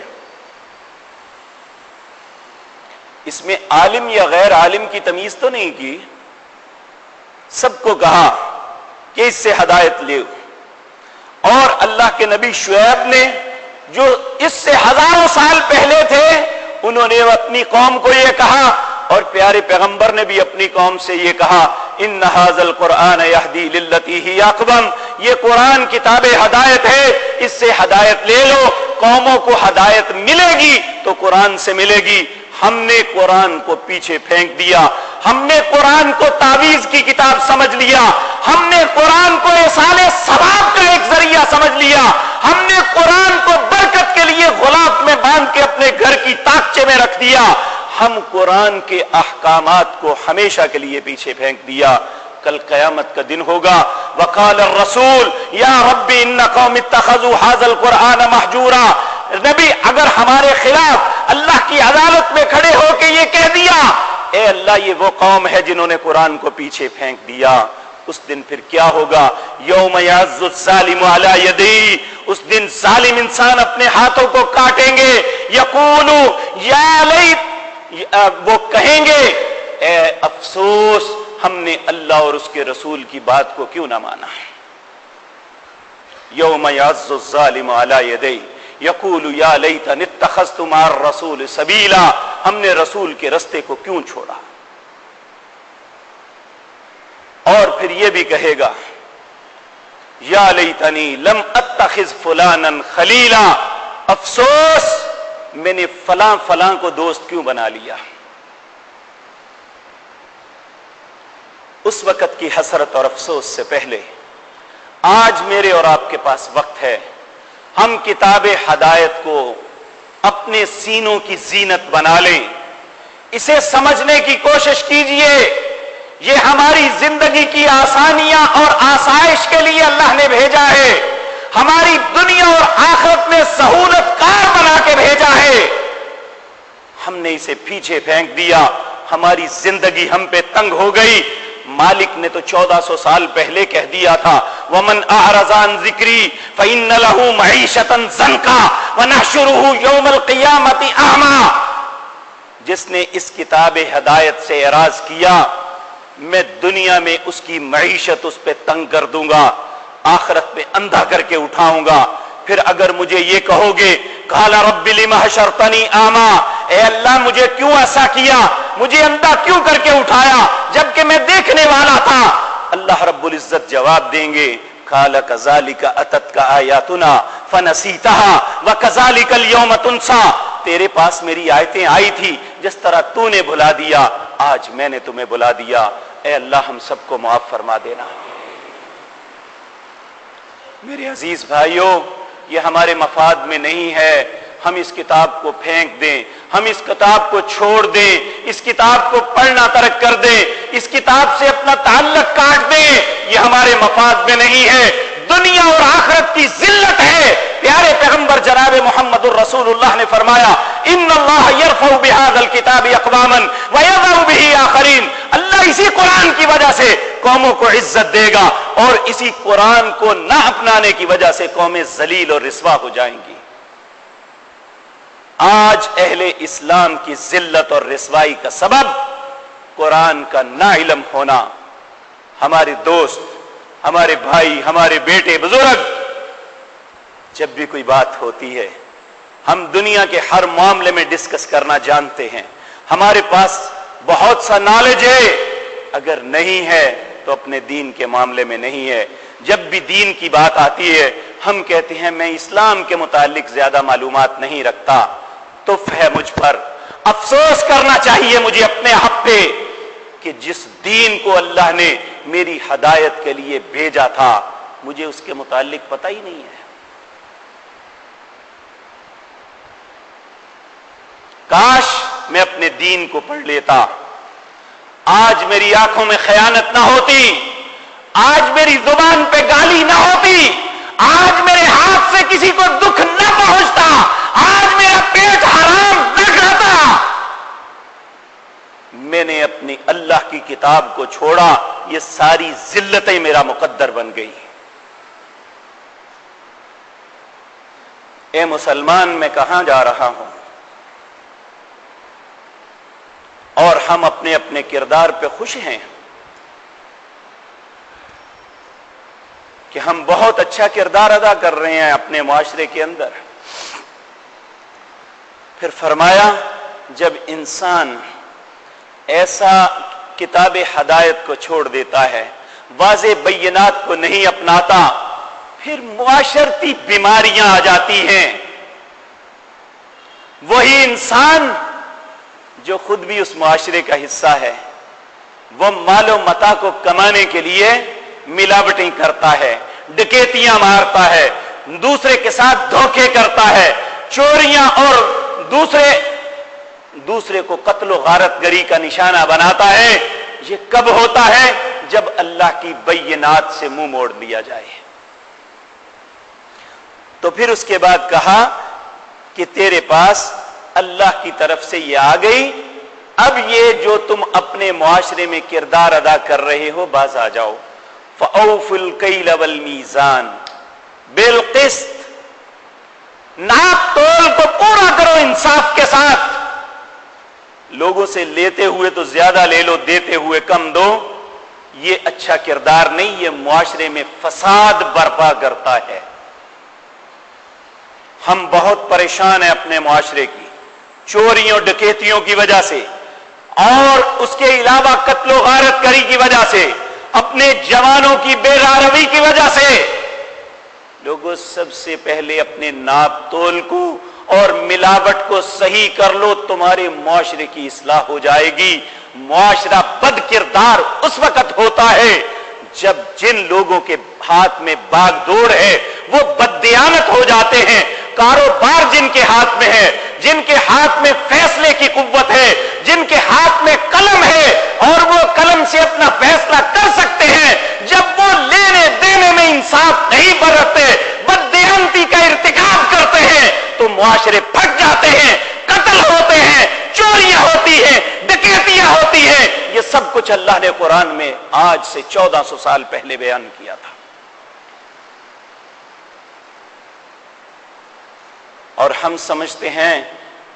اس میں عالم یا غیر عالم کی تمیز تو نہیں کی، سب کو کہا کہ اس سے ہدایت لے۔ اور اللہ کے نبی شعیب نے جو اس سے ہزاروں سال پہلے تھے، انہوں نے اپنی قوم کو یہ کہا، اور پیارے پیغمبر نے بھی اپنی قوم سے یہ کہا ان ھذا القرآن یہدی للتی ہی اقوم، یہ قرآن کتاب ہدایت ہے، اس سے ہدایت لے لو، قوموں کو ہدایت ملے گی تو قرآن سے ملے گی۔ ہم نے قرآن کو پیچھے پھینک دیا، ہم نے قرآن کو تعویذ کی کتاب سمجھ لیا، ہم نے قرآن کو ایصال ثواب کا ایک ذریعہ سمجھ لیا، ہم نے قرآن کو برکت کے لیے غلاف میں باندھ کے اپنے گھر کی تاکچے میں رکھ دیا، ہم قرآن کے احکامات کو ہمیشہ کے لیے پیچھے پھینک دیا۔ کل قیامت کا دن ہوگا، وقال الرسول یا رب ان قوم اتخذوا ھذا القرآن مہجورا، نبی اگر ہمارے خلاف اللہ کی عدالت میں کھڑے ہو کے یہ کہہ دیا اے اللہ یہ وہ قوم ہے جنہوں نے قرآن کو پیچھے پھینک دیا، اس دن پھر کیا ہوگا؟ یوم یعض الظالم علی یدیہ، اس دن ظالم انسان اپنے ہاتھوں کو کاٹیں گے، یقول یا لیت، وہ کہیں گے اے افسوس ہم نے اللہ اور اس کے رسول کی بات کو کیوں نہ مانا۔ یوم یعض الظالم علی یدیہ یقول یا لیتنی اتخذت مع الرسول سبیلا، ہم نے رسول کے رستے کو کیوں چھوڑا۔ اور پھر یہ بھی کہے گا یا لیتنی لم اتخذ فلانا خلیلا، افسوس میں نے فلاں فلاں کو دوست کیوں بنا لیا۔ اس وقت کی حسرت اور افسوس سے پہلے آج میرے اور آپ کے پاس وقت ہے، ہم کتاب ہدایت کو اپنے سینوں کی زینت بنا لیں، اسے سمجھنے کی کوشش کیجئے۔ یہ ہماری زندگی کی آسانیاں اور آسائش کے لیے اللہ نے بھیجا ہے، ہماری دنیا اور آخرت میں سہولت کار بنا کے بھیجا ہے، ہم نے اسے پیچھے پھینک دیا، ہماری زندگی ہم پہ تنگ ہو گئی۔ مالک نے تو 1400 سال پہلے کہہ دیا تھا وَمَنْ أَعْرَضَ عَنْ ذِكْرِي فَإِنَّ لَهُ مَعِيشَةً ضَنْكًا وَنَحْشُرُهُ يَوْمَ الْقِيَامَةِ أَعْمَىٰ، جس نے اس کتاب ہدایت سے اعراض کیا میں دنیا میں اس کی معیشت اس پہ تنگ کر دوں گا، آخرت میں اندھا کر کے اٹھاؤں گا۔ پھر اگر مجھے یہ کہو گے قال رب لم حشرتنی اعمیٰ، اے اللہ مجھے کیوں ایسا کیا، مجھے اندھا کیوں کر کے اٹھایا جبکہ میں دیکھنے والا تھا، اللہ رب العزت جواب دیں گے قال کذالک اتتک آیاتنا فنسیتها وکذالک اليوم تنسیٰ، تیرے پاس میری آیتیں آئی تھی، جس طرح تو نے بھلا دیا آج میں نے تمہیں بھلا دیا۔ اے اللہ ہم سب کو معاف فرما دینا۔ میرے عزیز بھائیوں، یہ ہمارے مفاد میں نہیں ہے ہم اس کتاب کو پھینک دیں، ہم اس کتاب کو چھوڑ دیں، اس کتاب کو پڑھنا ترک کر دیں، اس کتاب سے اپنا تعلق کاٹ دیں، یہ ہمارے مفاد میں نہیں ہے، دنیا اور آخرت کی ذلت ہے۔ پیارے پیغمبر جناب محمد الرسول اللہ نے فرمایا ان اللہ یرفع بہذا الکتاب اقواما ویضع بہ آخرین، اللہ اسی قرآن کی وجہ سے قوموں کو عزت دے گا اور اسی قرآن کو نہ اپنانے کی وجہ سے قومیں ذلیل اور رسوا ہو جائیں گی۔ آج اہل اسلام کی ذلت اور رسوائی کا سبب قرآن کا نا علم ہونا۔ ہمارے دوست، ہمارے بھائی، ہمارے بیٹے، بزرگ، جب بھی کوئی بات ہوتی ہے ہم دنیا کے ہر معاملے میں ڈسکس کرنا جانتے ہیں، ہمارے پاس بہت سا نالج ہے، اگر نہیں ہے تو اپنے دین کے معاملے میں نہیں ہے۔ جب بھی دین کی بات آتی ہے ہم کہتے ہیں میں اسلام کے متعلق زیادہ معلومات نہیں رکھتا، تف ہے مجھ پر، افسوس کرنا چاہیے مجھے اپنے آپ پہ کہ جس دین کو اللہ نے میری ہدایت کے لیے بھیجا تھا مجھے اس کے متعلق پتہ ہی نہیں ہے۔ کاش میں اپنے دین کو پڑھ لیتا، آج میری آنکھوں میں خیانت نہ ہوتی، آج میری زبان پہ گالی نہ ہوتی، آج میرے ہاتھ سے کسی کو دکھ نہ پہنچتا، آج میرا پیٹ حرام نہ کھاتا۔ میں نے اپنی اللہ کی کتاب کو چھوڑا، یہ ساری ذلتیں میرا مقدر بن گئی۔ اے مسلمان، میں کہاں جا رہا ہوں؟ اور ہم اپنے اپنے کردار پہ خوش ہیں کہ ہم بہت اچھا کردار ادا کر رہے ہیں اپنے معاشرے کے اندر۔ پھر فرمایا جب انسان ایسا کتاب ہدایت کو چھوڑ دیتا ہے، واضح بینات کو نہیں اپناتا، پھر معاشرتی بیماریاں آ جاتی ہیں۔ وہی انسان جو خود بھی اس معاشرے کا حصہ ہے، وہ مال و متاع کو کمانے کے لیے ملاوٹیں کرتا ہے، ڈکیتیاں مارتا ہے، دوسرے کے ساتھ دھوکے کرتا ہے، چوریاں اور دوسرے کو قتل و غارت گری کا نشانہ بناتا ہے۔ یہ کب ہوتا ہے؟ جب اللہ کی بینات سے منہ موڑ لیا جائے۔ تو پھر اس کے بعد کہا کہ تیرے پاس اللہ کی طرف سے یہ آ گئی، اب یہ جو تم اپنے معاشرے میں کردار ادا کر رہے ہو باز آ جاؤ۔ فَأَوْفُوا الْكَيْلَ وَالْمِيزَانَ بِالْقِسْطِ، ناپ تول کو پورا کرو انصاف کے ساتھ۔ لوگوں سے لیتے ہوئے تو زیادہ لے لو، دیتے ہوئے کم دو، یہ اچھا کردار نہیں، یہ معاشرے میں فساد برپا کرتا ہے۔ ہم بہت پریشان ہیں اپنے معاشرے کی چوریوں ڈکیتیوں کی وجہ سے، اور اس کے علاوہ قتل و غارت گری کی وجہ سے، اپنے جوانوں کی بے راروی کی وجہ سے۔ لوگوں، سب سے پہلے اپنے ناپ تول کو اور ملاوٹ کو صحیح کر لو، تمہارے معاشرے کی اصلاح ہو جائے گی۔ معاشرہ بد کردار اس وقت ہوتا ہے جب جن لوگوں کے ہاتھ میں باغ دوڑ ہے وہ بددیانت ہو جاتے ہیں۔ کاروبار جن کے ہاتھ میں ہے، جن کے ہاتھ میں فیصلے کی قوت ہے، جن کے ہاتھ میں قلم ہے اور وہ قلم سے اپنا فیصلہ کر سکتے ہیں، جب وہ لینے دینے میں انصاف نہیں برتتے، بددیانتی کا ارتکاب کرتے ہیں، تو معاشرے پھٹ جاتے ہیں، قتل ہوتے ہیں، چوریاں ہوتی ہیں، ڈکیتیاں ہوتی ہیں۔ یہ سب کچھ اللہ نے قرآن میں آج سے 1400 سال پہلے بیان کیا تھا۔ اور ہم سمجھتے ہیں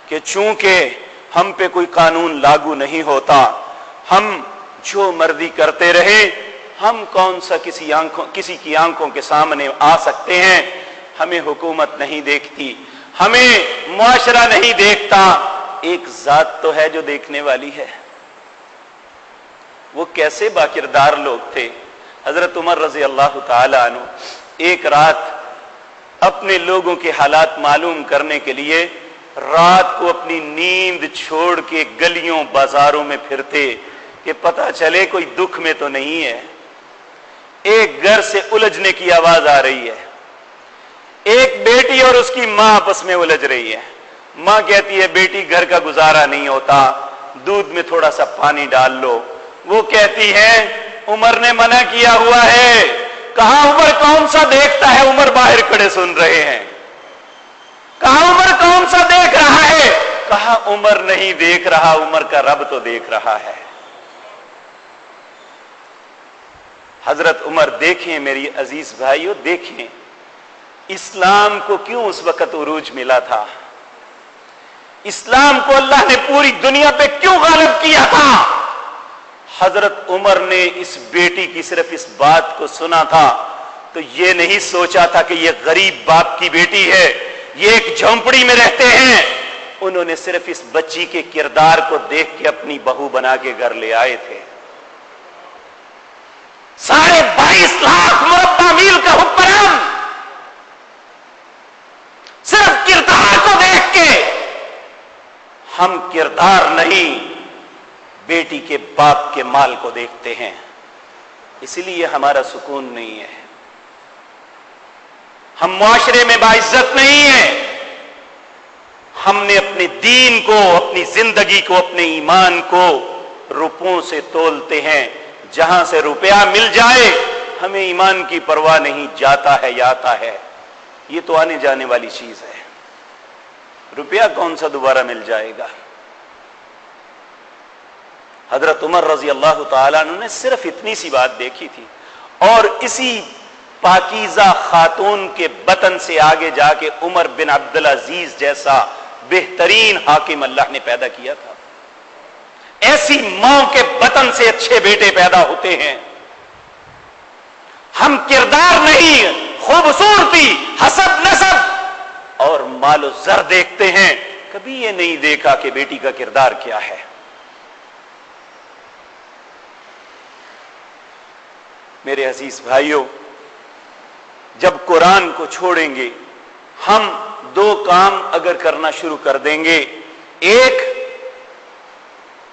کہ چونکہ ہم پہ کوئی قانون لاگو نہیں ہوتا، ہم جو مرضی کرتے رہے، ہم کون سا کسی کی آنکھوں کے سامنے آ سکتے ہیں؟ ہمیں حکومت نہیں دیکھتی، ہمیں معاشرہ نہیں دیکھتا، ایک ذات تو ہے جو دیکھنے والی ہے۔ وہ کیسے باکردار لوگ تھے؟ حضرت عمر رضی اللہ تعالی عنہ ایک رات اپنے لوگوں کے حالات معلوم کرنے کے لیے رات کو اپنی نیند چھوڑ کے گلیوں بازاروں میں پھرتے کہ پتہ چلے کوئی دکھ میں تو نہیں ہے۔ ایک گھر سے الجھنے کی آواز آ رہی ہے، ایک بیٹی اور اس کی ماں آپس میں الجھ رہی ہے، ماں کہتی ہے بیٹی گھر کا گزارا نہیں ہوتا، دودھ میں تھوڑا سا پانی ڈال لو۔ وہ کہتی ہے عمر نے منع کیا ہوا ہے۔ کہا عمر کون سا دیکھتا ہے؟ عمر باہر کھڑے سن رہے ہیں۔ کہا عمر کون سا دیکھ رہا ہے؟ کہا عمر نہیں دیکھ رہا، عمر کا رب تو دیکھ رہا ہے۔ حضرت عمر دیکھیں میری عزیز بھائیو، دیکھیں اسلام کو کیوں اس وقت عروج ملا تھا، اسلام کو اللہ نے پوری دنیا پہ کیوں غالب کیا تھا۔ حضرت عمر نے اس بیٹی کی صرف اس بات کو سنا تھا تو یہ نہیں سوچا تھا کہ یہ غریب باپ کی بیٹی ہے، یہ ایک جھونپڑی میں رہتے ہیں۔ انہوں نے صرف اس بچی کے کردار کو دیکھ کے اپنی بہو بنا کے گھر لے آئے تھے۔ 22.5 لاکھ مربع میل کا حکمران صرف کردار کو دیکھ کے، ہم کردار نہیں بیٹی کے باپ کے مال کو دیکھتے ہیں، اسی لیے ہمارا سکون نہیں ہے، ہم معاشرے میں باعزت نہیں ہیں۔ ہم نے اپنے دین کو، اپنی زندگی کو، اپنے ایمان کو روپوں سے تولتے ہیں، جہاں سے روپیہ مل جائے ہمیں ایمان کی پرواہ نہیں، جاتا ہے یا آتا ہے، یہ تو آنے جانے والی چیز ہے، روپیہ کون سا دوبارہ مل جائے گا۔ حضرت عمر رضی اللہ تعالیٰ عنہ نے صرف اتنی سی بات دیکھی تھی، اور اسی پاکیزہ خاتون کے بطن سے آگے جا کے عمر بن عبدالعزیز جیسا بہترین حاکم اللہ نے پیدا کیا تھا۔ ایسی ماں کے بطن سے اچھے بیٹے پیدا ہوتے ہیں۔ ہم کردار نہیں، خوبصورتی، حسب نسب اور مال و زر دیکھتے ہیں، کبھی یہ نہیں دیکھا کہ بیٹی کا کردار کیا ہے۔ میرے عزیز بھائیوں، جب قرآن کو چھوڑیں گے ہم 2 کام اگر کرنا شروع کر دیں گے، ایک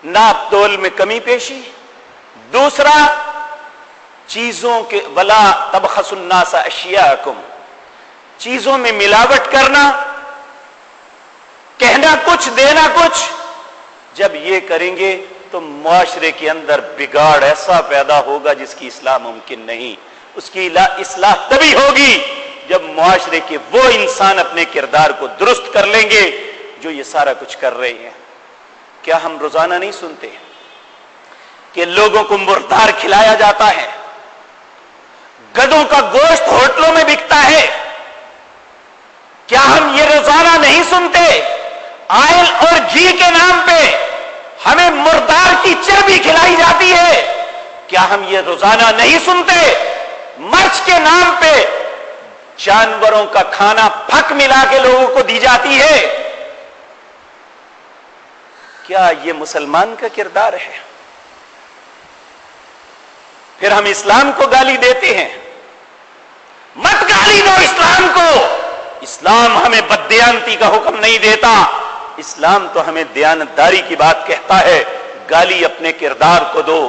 ناپ تول میں کمی پیشی، دوسرا چیزوں کے ولا تبخسوا الناس اشیاءکم، چیزوں میں ملاوٹ کرنا، کہنا کچھ دینا کچھ۔ جب یہ کریں گے تو معاشرے کے اندر بگاڑ ایسا پیدا ہوگا جس کی اصلاح ممکن نہیں۔ اس کی اصلاح تبھی ہوگی جب معاشرے کے وہ انسان اپنے کردار کو درست کر لیں گے جو یہ سارا کچھ کر رہے ہیں۔ کیا ہم روزانہ نہیں سنتے کہ لوگوں کو مردار کھلایا جاتا ہے، گدوں کا گوشت ہوٹلوں میں بکتا ہے؟ کیا ہم یہ روزانہ نہیں سنتے؟ آئل اور گھی کے نام پہ ہمیں مردار کی چربی کھلائی جاتی ہے۔ کیا ہم یہ روزانہ نہیں سنتے؟ مرچ کے نام پہ جانوروں کا کھانا پھک ملا کے لوگوں کو دی جاتی ہے۔ کیا یہ مسلمان کا کردار ہے؟ پھر ہم اسلام کو گالی دیتے ہیں۔ مت گالی دو اسلام کو، اسلام ہمیں بددیانتی کا حکم نہیں دیتا، اسلام تو ہمیں دیانتداری کی بات کہتا ہے۔ گالی اپنے کردار کو دو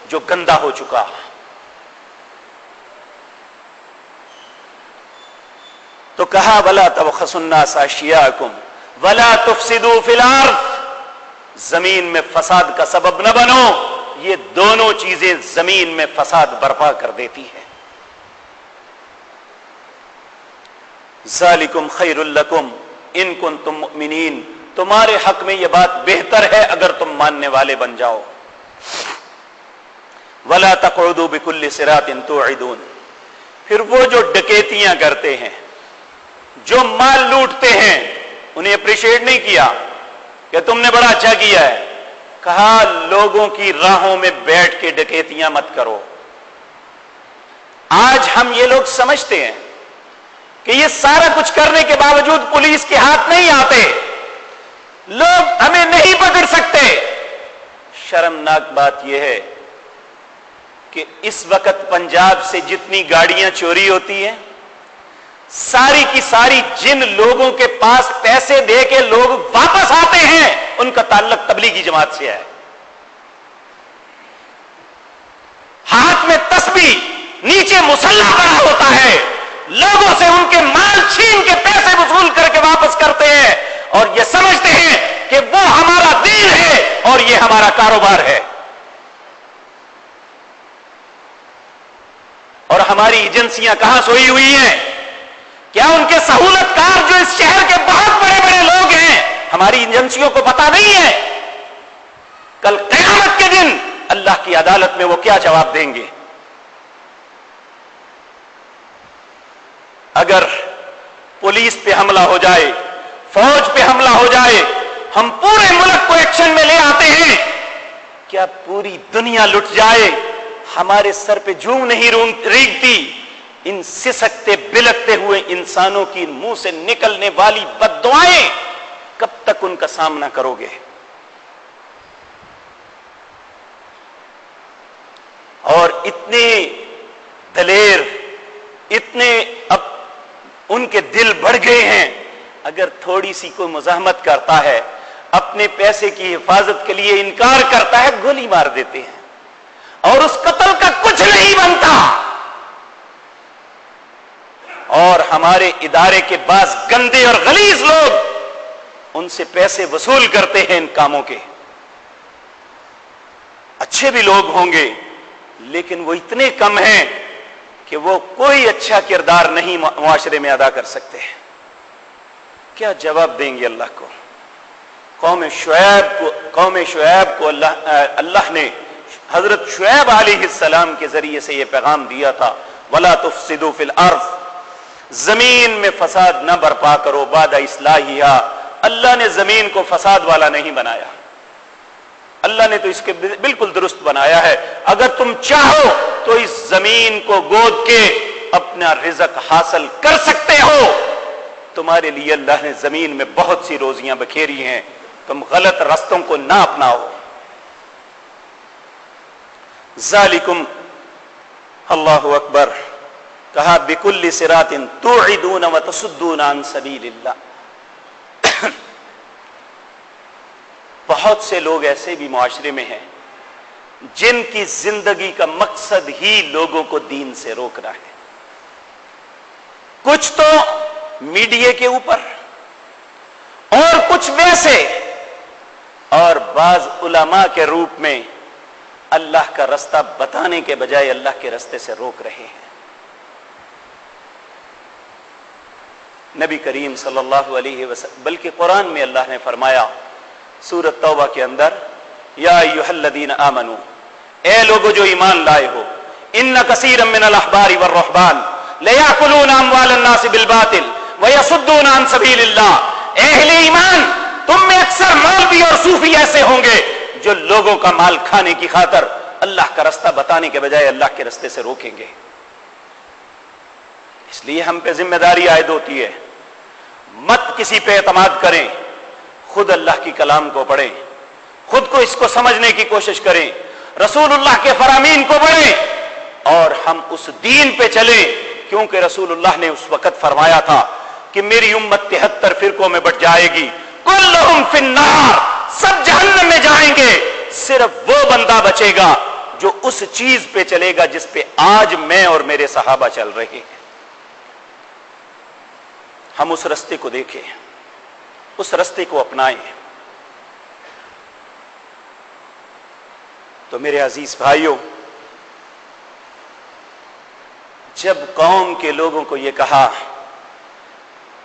جو گندا ہو چکا۔ تو کہا وَلَا تَبْخَسُوا النَّاسَ أَشْيَاءَكُمْ وَلَا تُفْسِدُوا فِي الْأَرْضِ، زمین میں فساد کا سبب نہ بنو۔ یہ دونوں چیزیں زمین میں فساد برپا کر دیتی ہے۔ ذَلِكُمْ خَيْرٌ لَكُمْ إِن كُنتُم مُؤْمِنِينَ، تمہارے حق میں یہ بات بہتر ہے اگر تم ماننے والے بن جاؤ۔ وَلَا تَقْعُدُوا بِكُلِّ صِرَاطٍ تُوعِدُونَ، پھر وہ جو ڈکیتیاں کرتے ہیں، جو مال لوٹتے ہیں، انہیں اپریشیٹ نہیں کیا کہ تم نے بڑا اچھا کیا ہے، کہا لوگوں کی راہوں میں بیٹھ کے ڈکیتیاں مت کرو۔ آج ہم یہ لوگ سمجھتے ہیں کہ یہ سارا کچھ کرنے کے باوجود پولیس کے ہاتھ نہیں آتے، لوگ ہمیں نہیں پکڑ سکتے۔ شرمناک بات یہ ہے کہ اس وقت پنجاب سے جتنی گاڑیاں چوری ہوتی ہیں، ساری کی ساری جن لوگوں کے پاس پیسے دے کے لوگ واپس آتے ہیں ان کا تعلق تبلیغی جماعت سے ہے۔ ہاتھ میں تسبیح، نیچے مسلح بنا ہوتا ہے، لوگوں سے ان کے مال چھین کے پیسے وصول کر کے واپس کرتے ہیں، اور یہ سمجھتے ہیں کہ وہ ہمارا دین ہے اور یہ ہمارا کاروبار ہے. اور ہماری ایجنسیاں کہاں سوئی ہوئی ہیں؟ کیا ان کے سہولت کار جو اس شہر کے بہت بڑے بڑے لوگ ہیں ہماری ایجنسیوں کو پتا نہیں ہے کل قیامت کے دن اللہ کی عدالت میں وہ کیا جواب دیں گے؟ اگر پولیس پہ حملہ ہو جائے، فوج پہ حملہ ہو جائے، ہم پورے ملک کو ایکشن میں لے آتے ہیں، کیا پوری دنیا لٹ جائے ہمارے سر پہ جوں نہیں ریگتی؟ ان سسکتے بلکتے ہوئے انسانوں کی منہ سے نکلنے والی بد دعائیں کب تک ان کا سامنا کرو گے؟ اور اتنے دلیر، اتنے اب ان کے دل بڑھ گئے ہیں، اگر تھوڑی سی کوئی مزاحمت کرتا ہے، اپنے پیسے کی حفاظت کے لیے انکار کرتا ہے، گولی مار دیتے ہیں اور اس قتل کا کچھ نہیں بنتا. اور ہمارے ادارے کے بعض گندے اور غلیظ لوگ ان سے پیسے وصول کرتے ہیں ان کاموں کے. اچھے بھی لوگ ہوں گے لیکن وہ اتنے کم ہیں کہ وہ کوئی اچھا کردار نہیں معاشرے میں ادا کر سکتے. کیا جواب دیں گے اللہ کو؟ قوم شعیب کو اللہ نے حضرت شعیب علیہ السلام کے ذریعے سے یہ پیغام دیا تھا، وَلَا تُفْسِدُوا فِي الْأَرْضِ، زمین میں فساد نہ برپا کرو بعد اصلاحها. اللہ نے زمین کو فساد والا نہیں بنایا، اللہ نے تو اس کے بالکل درست بنایا ہے. اگر تم چاہو تو اس زمین کو گود کے اپنا رزق حاصل کر سکتے ہو. تمہارے لیے اللہ نے زمین میں بہت سی روزیاں بکھیری ہیں، تم غلط رستوں کو نہ اپناؤ. ذالکم، اللہ اکبر، کہا بکل صراط توعدون وتصدون عن سبیل اللہ. بہت سے لوگ ایسے بھی معاشرے میں ہیں جن کی زندگی کا مقصد ہی لوگوں کو دین سے روکنا ہے. کچھ تو میڈیا کے اوپر اور کچھ ویسے، اور بعض علماء کے روپ میں اللہ کا رستہ بتانے کے بجائے اللہ کے رستے سے روک رہے ہیں. نبی کریم صلی اللہ علیہ وسلم، بلکہ قرآن میں اللہ نے فرمایا سورۃ توبہ کے اندر، یا ایھا الذین آمنو، اے لوگو جو ایمان لائے ہو، ان کثیرا من الاحبار والرہبان لیأکلون اموال الناس بالباطل ویصدون عن سبیل اللہ. اہل ایمان، تم میں اکثر مولوی اور صوفی ایسے ہوں گے جو لوگوں کا مال کھانے کی خاطر اللہ کا رستہ بتانے کے بجائے اللہ کے رستے سے روکیں گے. اس لیے ہم پہ ذمہ داری عائد ہوتی ہے، مت کسی پہ اعتماد کریں، خود اللہ کی کلام کو پڑھیں، خود کو اس کو سمجھنے کی کوشش کریں، رسول اللہ کے فرامین کو پڑھیں اور ہم اس دین پہ چلیں. کیونکہ رسول اللہ نے اس وقت فرمایا تھا کہ میری امت 73 فرقوں میں بٹ جائے گی، کلہم فی النار، سب جہنم میں جائیں گے، صرف وہ بندہ بچے گا جو اس چیز پہ چلے گا جس پہ آج میں اور میرے صحابہ چل رہے ہیں. ہم اس رستے کو دیکھیں، اس رستے کو اپنائیں. تو میرے عزیز بھائیوں، جب قوم کے لوگوں کو یہ کہا،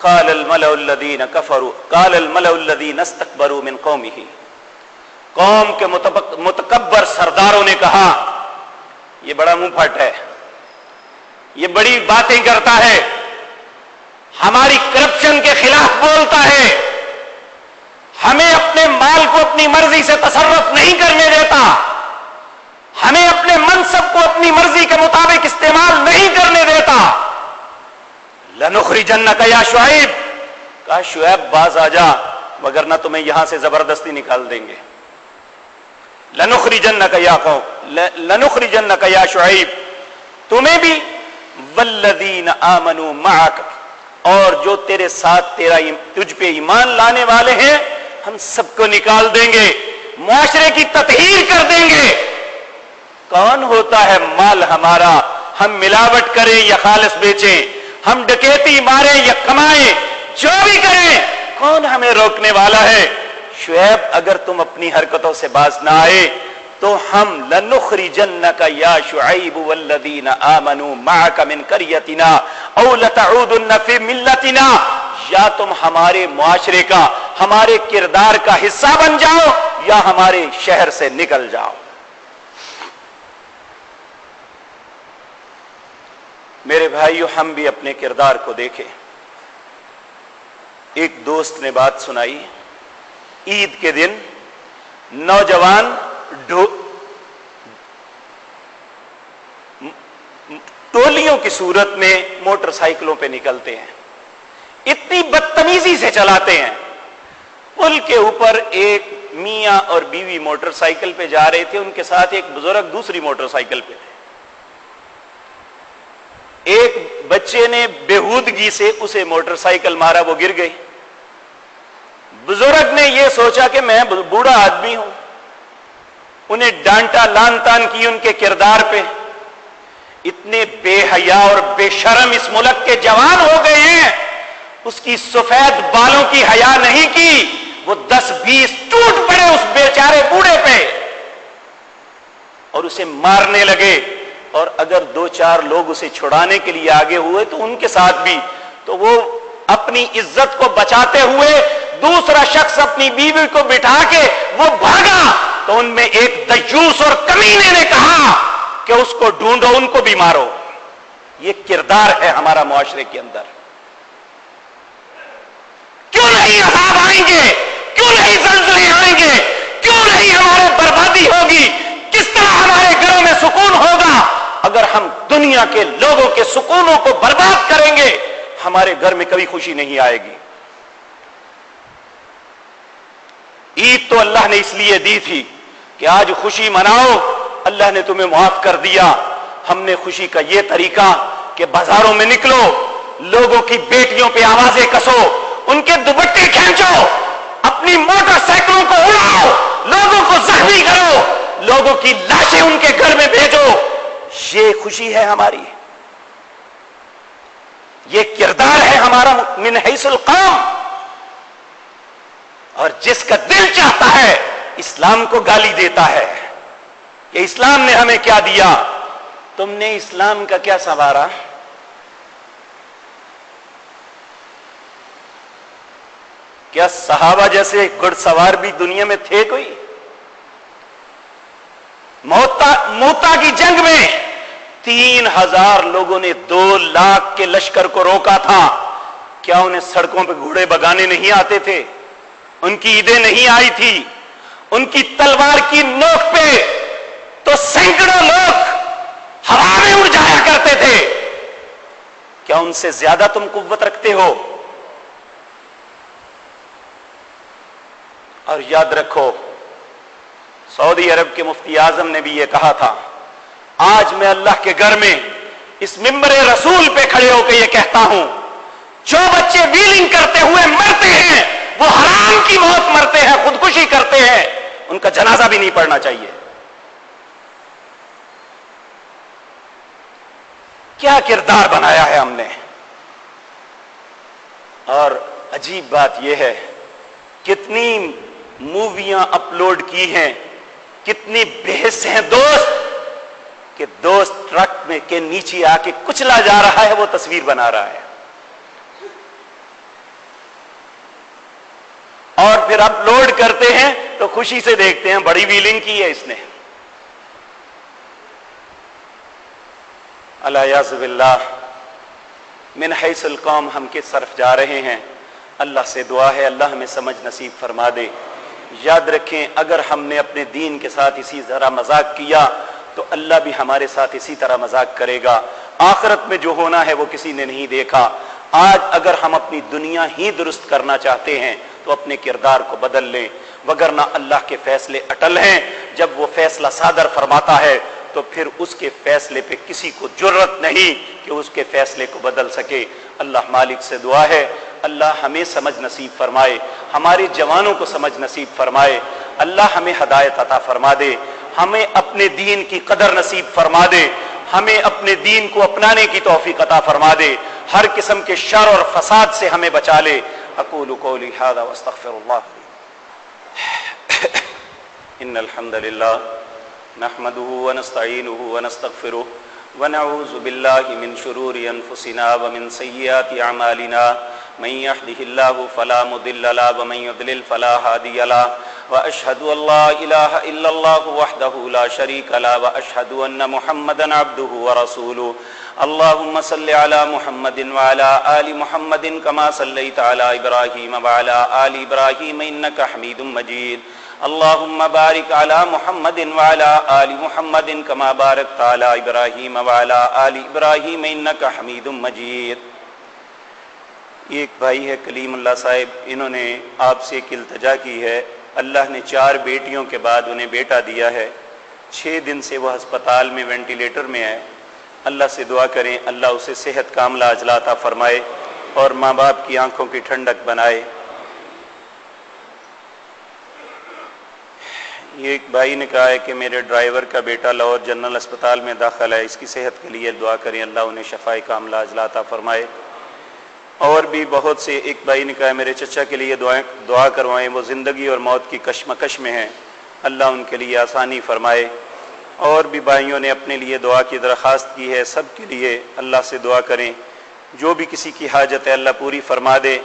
قال الملأ الذین کفروا، قال الملأ الذین استکبروا من قومہ، قوم کے متکبر سرداروں نے کہا، یہ بڑا منہ پھٹ ہے، یہ بڑی باتیں کرتا ہے، ہماری کرپشن کے خلاف بولتا ہے، ہمیں اپنے مال کو اپنی مرضی سے تصرف نہیں کرنے دیتا، ہمیں اپنے منصب کو اپنی مرضی کے مطابق استعمال نہیں کرنے دیتا. لنخرجنک یا شعیب، کہا شعیب باز آ جا وگرنہ تمہیں یہاں سے زبردستی نکال دیں گے. لنخرجنک یا قوم، لنخرجنک یا شعیب، تمہیں بھی، والذین آمنوا معک، اور جو تیرے ساتھ تجھ پہ ایمان لانے والے ہیں ہم سب کو نکال دیں گے، معاشرے کی تطہیر کر دیں گے. کون ہوتا ہے مال ہمارا، ہم ملاوٹ کریں یا خالص بیچیں، ہم ڈکیتی ماریں یا کمائیں، جو بھی کریں، کون ہمیں روکنے والا ہے؟ شعیب اگر تم اپنی حرکتوں سے باز نہ آئے تو ہم لنخرجنک یا شعیب والذین آمنوا معک من قریتنا او لتعودن فی ملتنا، یا تم ہمارے معاشرے کا، ہمارے کردار کا حصہ بن جاؤ یا ہمارے شہر سے نکل جاؤ۔ میرے بھائیو، ہم بھی اپنے کردار کو دیکھیں۔ ایک دوست نے بات سنائی، عید کے دن نوجوان ٹولیوں کی صورت میں موٹر سائیکلوں پہ نکلتے ہیں، اتنی بدتمیزی سے چلاتے ہیں۔ پل کے اوپر ایک میاں اور بیوی موٹر سائیکل پہ جا رہے تھے، ان کے ساتھ ایک بزرگ دوسری موٹر سائیکل پہ تھے۔ ایک بچے نے بےہودگی سے اسے موٹر سائیکل مارا، وہ گر گئی۔ بزرگ نے یہ سوچا کہ میں بوڑھا آدمی ہوں، انہیں ڈانٹا، لان تان کی ان کے کردار پہ۔ اتنے بے حیا اور بے شرم اس ملک کے جوان ہو گئے ہیں، اس کی سفید بالوں کی حیا نہیں کی، وہ 10-20 ٹوٹ پڑے اس بیچارے بوڑھے پہ اور اسے مارنے لگے۔ اور اگر 2-4 لوگ اسے چھڑانے کے لیے آگے ہوئے تو ان کے ساتھ بھی، تو وہ اپنی عزت کو بچاتے ہوئے دوسرا شخص اپنی بیوی کو بٹھا کے وہ بھاگا، تو ان میں ایک دیوس اور کمینے نے کہا کہ اس کو ڈھونڈو، ان کو بھی مارو۔ یہ کردار ہے ہمارا معاشرے کے اندر۔ کیوں نہیں عذاب آئیں گے؟ کیوں نہیں زلزلے آئیں گے؟ کیوں نہیں ہمارے بربادی ہوگی؟ کس طرح ہمارے گھروں میں سکون ہوگا؟ اگر ہم دنیا کے لوگوں کے سکونوں کو برباد کریں گے، ہمارے گھر میں کبھی خوشی نہیں آئے گی۔ عید تو اللہ نے اس لیے دی تھی کہ آج خوشی مناؤ، اللہ نے تمہیں معاف کر دیا۔ ہم نے خوشی کا یہ طریقہ کہ بازاروں میں نکلو، لوگوں کی بیٹیوں پہ آوازیں کسو، ان کے دوپٹے کھینچو، اپنی موٹر سائیکلوں کو اڑاؤ، لوگوں کو زخمی کرو، لوگوں کی لاشیں ان کے گھر میں بھیجو۔ یہ خوشی ہے ہماری، یہ کردار ہے ہمارا من حیث القوم۔ اور جس کا دل چاہتا ہے اسلام کو گالی دیتا ہے کہ اسلام نے ہمیں کیا دیا، تم نے اسلام کا کیا سنوارا؟ کیا صحابہ جیسے گھڑ سوار بھی دنیا میں تھے کوئی؟ موتا کی جنگ میں 3000 لوگوں نے 2 لاکھ کے لشکر کو روکا تھا۔ کیا انہیں سڑکوں پہ گھوڑے بگانے نہیں آتے تھے؟ ان کی عیدیں نہیں آئی تھی؟ ان کی تلوار کی نوک پہ تو سینکڑوں لوگ ہوا میں اڑ جایا کرتے تھے۔ کیا ان سے زیادہ تم قوت رکھتے ہو؟ اور یاد رکھو، سعودی عرب کے مفتی اعظم نے بھی یہ کہا تھا، آج میں اللہ کے گھر میں اس ممبر رسول پہ کھڑے ہو کے یہ کہتا ہوں، جو بچے ویلنگ کرتے ہوئے مرتے ہیں وہ حرام کی موت مرتے ہیں، خودکشی کرتے ہیں، ان کا جنازہ بھی نہیں پڑھنا چاہیے۔ کیا کردار بنایا ہے ہم نے؟ اور عجیب بات یہ ہے، کتنی موویاں اپلوڈ کی ہیں، کتنی بحث ہیں دوست، کہ دوست ٹرک میں کے نیچے آ کے کچلا جا رہا ہے، وہ تصویر بنا رہا ہے، اور پھر اپلوڈ کرتے ہیں تو خوشی سے دیکھتے ہیں بڑی ویلنگ کی ہے اس نے۔ الیاذ باللہ، من حیث القوم ہم کس طرف جا رہے ہیں؟ اللہ سے دعا ہے اللہ ہمیں سمجھ نصیب فرما دے۔ یاد رکھیں، اگر ہم نے اپنے دین کے ساتھ اسی طرح مذاق کیا تو اللہ بھی ہمارے ساتھ اسی طرح مذاق کرے گا۔ آخرت میں جو ہونا ہے وہ کسی نے نہیں دیکھا۔ آج اگر ہم اپنی دنیا ہی درست کرنا چاہتے ہیں تو اپنے کردار کو بدل لیں، وگرنہ اللہ کے فیصلے اٹل ہیں۔ جب وہ فیصلہ صادر فرماتا ہے تو پھر اس کے فیصلے پہ کسی کو جرت نہیں کہ اس کے فیصلے کو بدل سکے۔ اللہ مالک سے دعا ہے اللہ ہمیں سمجھ نصیب فرمائے، ہمارے جوانوں کو سمجھ نصیب فرمائے، اللہ ہمیں ہدایت عطا فرما دے، ہمیں اپنے دین کی قدر نصیب فرما دے، ہمیں اپنے دین کو اپنانے کی توفیق عطا فرما دے، ہر قسم کے شر اور فساد سے ہمیں بچا لے۔ اقول قولی ھذا واستغفر اللہ لي. ان الحمد للہ نحمده ونستعینه ونستغفره ونعوذ باللہ من شرور انفسنا ومن سیئات اعمالنا من يهده الله فلا مضل له ومن يضلل فلا هادي له واشهد ان لا اله الا الله وحده لا شريك له واشهد ان محمدا عبده ورسوله. اللهم صل على محمد وعلى ال محمد كما صليت على ابراهيم وعلى ال ابراهيم انك حميد مجيد. اللهم بارك على محمد وعلى آل محمد كما باركت على ابراہیم وعلى آل ابراہیم انك حمید مجید. یہ ایک بھائی ہے کلیم اللہ صاحب، انہوں نے آپ سے ایک التجا کی ہے. اللہ نے 4 بیٹیوں کے بعد انہیں بیٹا دیا ہے. 6 دن سے وہ ہسپتال میں وینٹیلیٹر میں ہے. اللہ سے دعا کریں اللہ اسے صحت کاملہ عاجلہ عطا فرمائے اور ماں باپ کی آنکھوں کی ٹھنڈک بنائے. یہ ایک بھائی نے کہا ہے کہ میرے ڈرائیور کا بیٹا لاہور جنرل اسپتال میں داخل ہے، اس کی صحت کے لیے دعا کریں اللہ انہیں شفائے کاملہ عاجلہ عطا فرمائے. اور بھی بہت سے، ایک بھائی نے کہا ہے میرے چچا کے لیے دعا کروائیں، وہ زندگی اور موت کی کشمکش میں ہیں، اللہ ان کے لیے آسانی فرمائے. اور بھی بھائیوں نے اپنے لیے دعا کی درخواست کی ہے، سب کے لیے اللہ سے دعا کریں، جو بھی کسی کی حاجت ہے اللہ پوری فرما دے.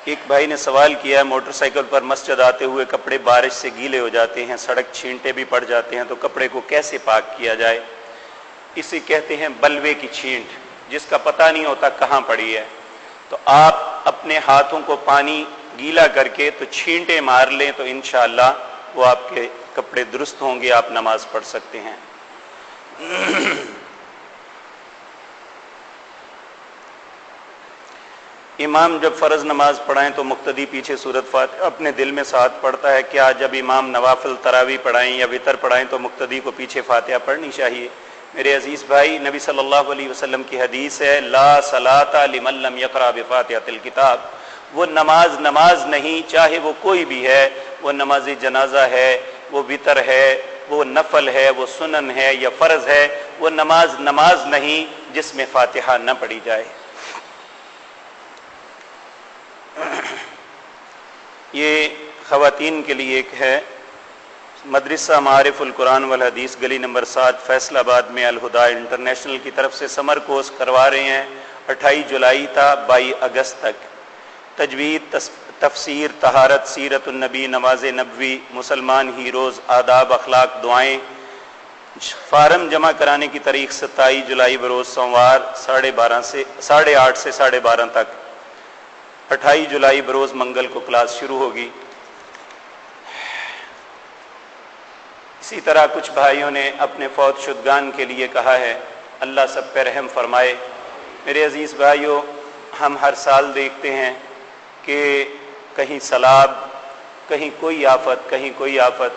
ایک بھائی نے سوال کیا ہے موٹر سائیکل پر مسجد آتے ہوئے کپڑے بارش سے گیلے ہو جاتے ہیں، سڑک چھینٹے بھی پڑ جاتے ہیں، تو کپڑے کو کیسے پاک کیا جائے؟ اسے کہتے ہیں بلوے کی چھینٹ، جس کا پتہ نہیں ہوتا کہاں پڑی ہے. تو آپ اپنے ہاتھوں کو پانی گیلا کر کے تو چھینٹے مار لیں تو انشاءاللہ وہ آپ کے کپڑے درست ہوں گے، آپ نماز پڑھ سکتے ہیں. امام جب فرض نماز پڑھائیں تو مقتدی پیچھے سورۃ فاتحہ اپنے دل میں ساتھ پڑھتا ہے، کیا جب امام نوافل تراویح پڑھائیں یا وتر پڑھائیں تو مقتدی کو پیچھے فاتحہ پڑھنی چاہیے؟ میرے عزیز بھائی، نبی صلی اللہ علیہ وسلم کی حدیث ہے لا صلاۃ لمن لم یقرأ بفاتحۃ الکتاب. وہ نماز نہیں، چاہے وہ کوئی بھی ہے، وہ نماز جنازہ ہے، وہ وتر ہے، وہ نفل ہے، وہ سنن ہے یا فرض ہے، وہ نماز نہیں جس میں فاتحہ نہ پڑھی جائے. یہ خواتین کے لیے ایک ہے مدرسہ معارف القرآن والحدیث گلی نمبر 7 فیصل آباد میں الہدا انٹرنیشنل کی طرف سے سمر کورس کروا رہے ہیں. 28 جولائی تا 22 اگست تک. تجوید، تفسیر، طہارت، سیرت النبی، نماز نبوی، مسلمان ہیروز، آداب، اخلاق، دعائیں. فارم جمع کرانے کی تاریخ 27 جولائی بروز سوموار 8:30 سے 12:30 تک. 28 جولائی بروز منگل کو کلاس شروع ہوگی. اسی طرح کچھ بھائیوں نے اپنے فوت شدگان کے لیے کہا ہے، اللہ سب پہ رحم فرمائے. میرے عزیز بھائیوں، ہم ہر سال دیکھتے ہیں کہ کہیں سیلاب، کہیں کوئی آفت، کہیں کوئی آفت.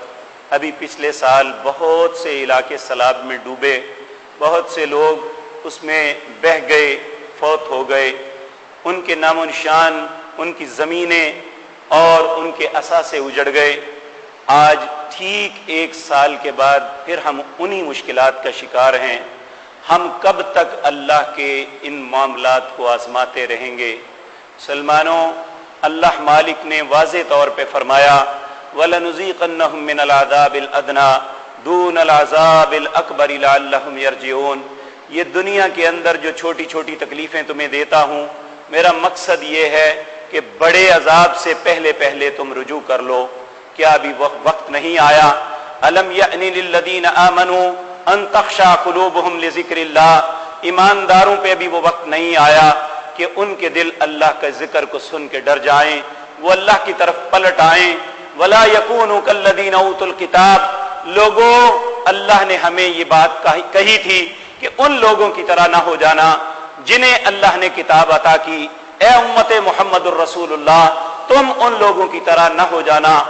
ابھی پچھلے سال بہت سے علاقے سیلاب میں ڈوبے، بہت سے لوگ اس میں بہہ گئے، فوت ہو گئے. ان کے نام و نشان، ان کی زمینیں اور ان کے اثاثے اجڑ گئے. آج ٹھیک 1 سال کے بعد پھر ہم انہی مشکلات کا شکار ہیں. ہم کب تک اللہ کے ان معاملات کو آزماتے رہیں گے؟ مسلمانوں، اللہ مالک نے واضح طور پہ فرمایا وَلَنُذِيقَنَّهُم مِّنَ الْعَذَابِ الْأَدْنَىٰ دُونَ الْعَذَابِ الْأَكْبَرِ لَعَلَّهُمْ يَرْجِعُونَ. یہ دنیا کے اندر جو چھوٹی چھوٹی تکلیفیں تمہیں دیتا ہوں، میرا مقصد یہ ہے کہ بڑے عذاب سے پہلے تم رجوع کر لو. کیا ابھی وقت نہیں آیا؟ الم یأنی للذین آمنوا ان تخشع قلوبہم لذکر اللہ. ایمانداروں پہ بھی وہ وقت نہیں آیا کہ ان کے دل اللہ کا ذکر کو سن کے ڈر جائیں، وہ اللہ کی طرف پلٹ آئیں. ولا یکونوا کالذین اوتوا الکتاب. لوگوں، اللہ نے ہمیں یہ بات کہی تھی کہ ان لوگوں کی طرح نہ ہو جانا جنہیں اللہ نے کتاب عطا کی. اے امت محمد الرسول اللہ، تم ان لوگوں کی طرح نہ ہو جانا.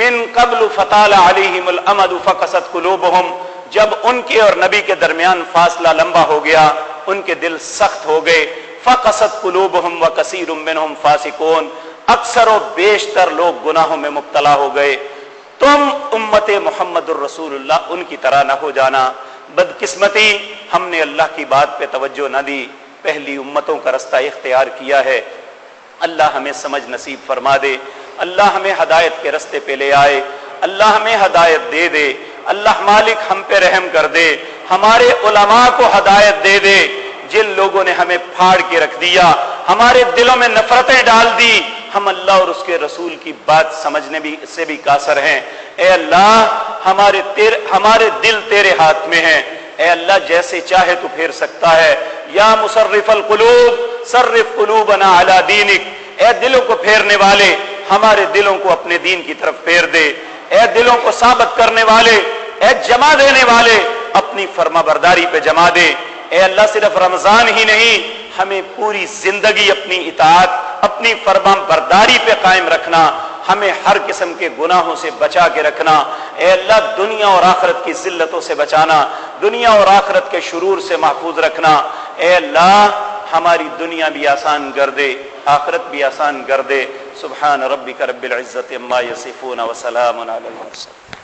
من قبل فطال علیہم الامد فقست قلوبہم. جب ان کے اور نبی کے درمیان فاصلہ لمبا ہو گیا، ان کے دل سخت ہو گئے. فقست قلوبہم وکثیر منہم فاسقون. اکثر و بیشتر لوگ گناہوں میں مبتلا ہو گئے. تم امت محمد الرسول اللہ ان کی طرح نہ ہو جانا. بدقسمتی، ہم نے اللہ کی بات پہ توجہ نہ دی. پہلی امتوں کا رستہ اختیار کیا ہے۔ اللہ ہمیں سمجھ نصیب فرما دے، اللہ ہمیں ہدایت کے رستے پہ لے آئے، اللہ ہمیں ہدایت دے دے، اللہ مالک ہم پہ رحم کر دے، ہمارے علماء کو ہدایت دے دے۔ جن لوگوں نے ہمیں پھاڑ کے رکھ دیا، ہمارے دلوں میں نفرتیں ڈال دی، ہم اللہ اور اس کے رسول کی بات سمجھنے سے بھی قاصر ہیں۔ اے اللہ ہمارے دل تیرے ہاتھ میں ہیں، اے اللہ جیسے چاہے تو پھیر سکتا ہے۔ یا مصرف القلوب صرف قلوبنا علی دینک، اے دلوں کو پھیرنے والے ہمارے دلوں کو اپنے دین کی طرف پھیر دے، اے دلوں کو ثابت کرنے والے، اے جمع دینے والے اپنی فرما برداری پہ جمع دے۔ اے اللہ صرف رمضان ہی نہیں، ہمیں پوری زندگی اپنی اطاعت، اپنی فرما برداری پہ قائم رکھنا، ہمیں ہر قسم کے گناہوں سے بچا کے رکھنا۔ اے اللہ دنیا اور آخرت کی ذلتوں سے بچانا، دنیا اور آخرت کے شرور سے محفوظ رکھنا۔ اے اللہ ہماری دنیا بھی آسان کر دے، آخرت بھی آسان کر دے۔ سبحان ربک رب العزت عما یصفون وسلام علی المرسلین۔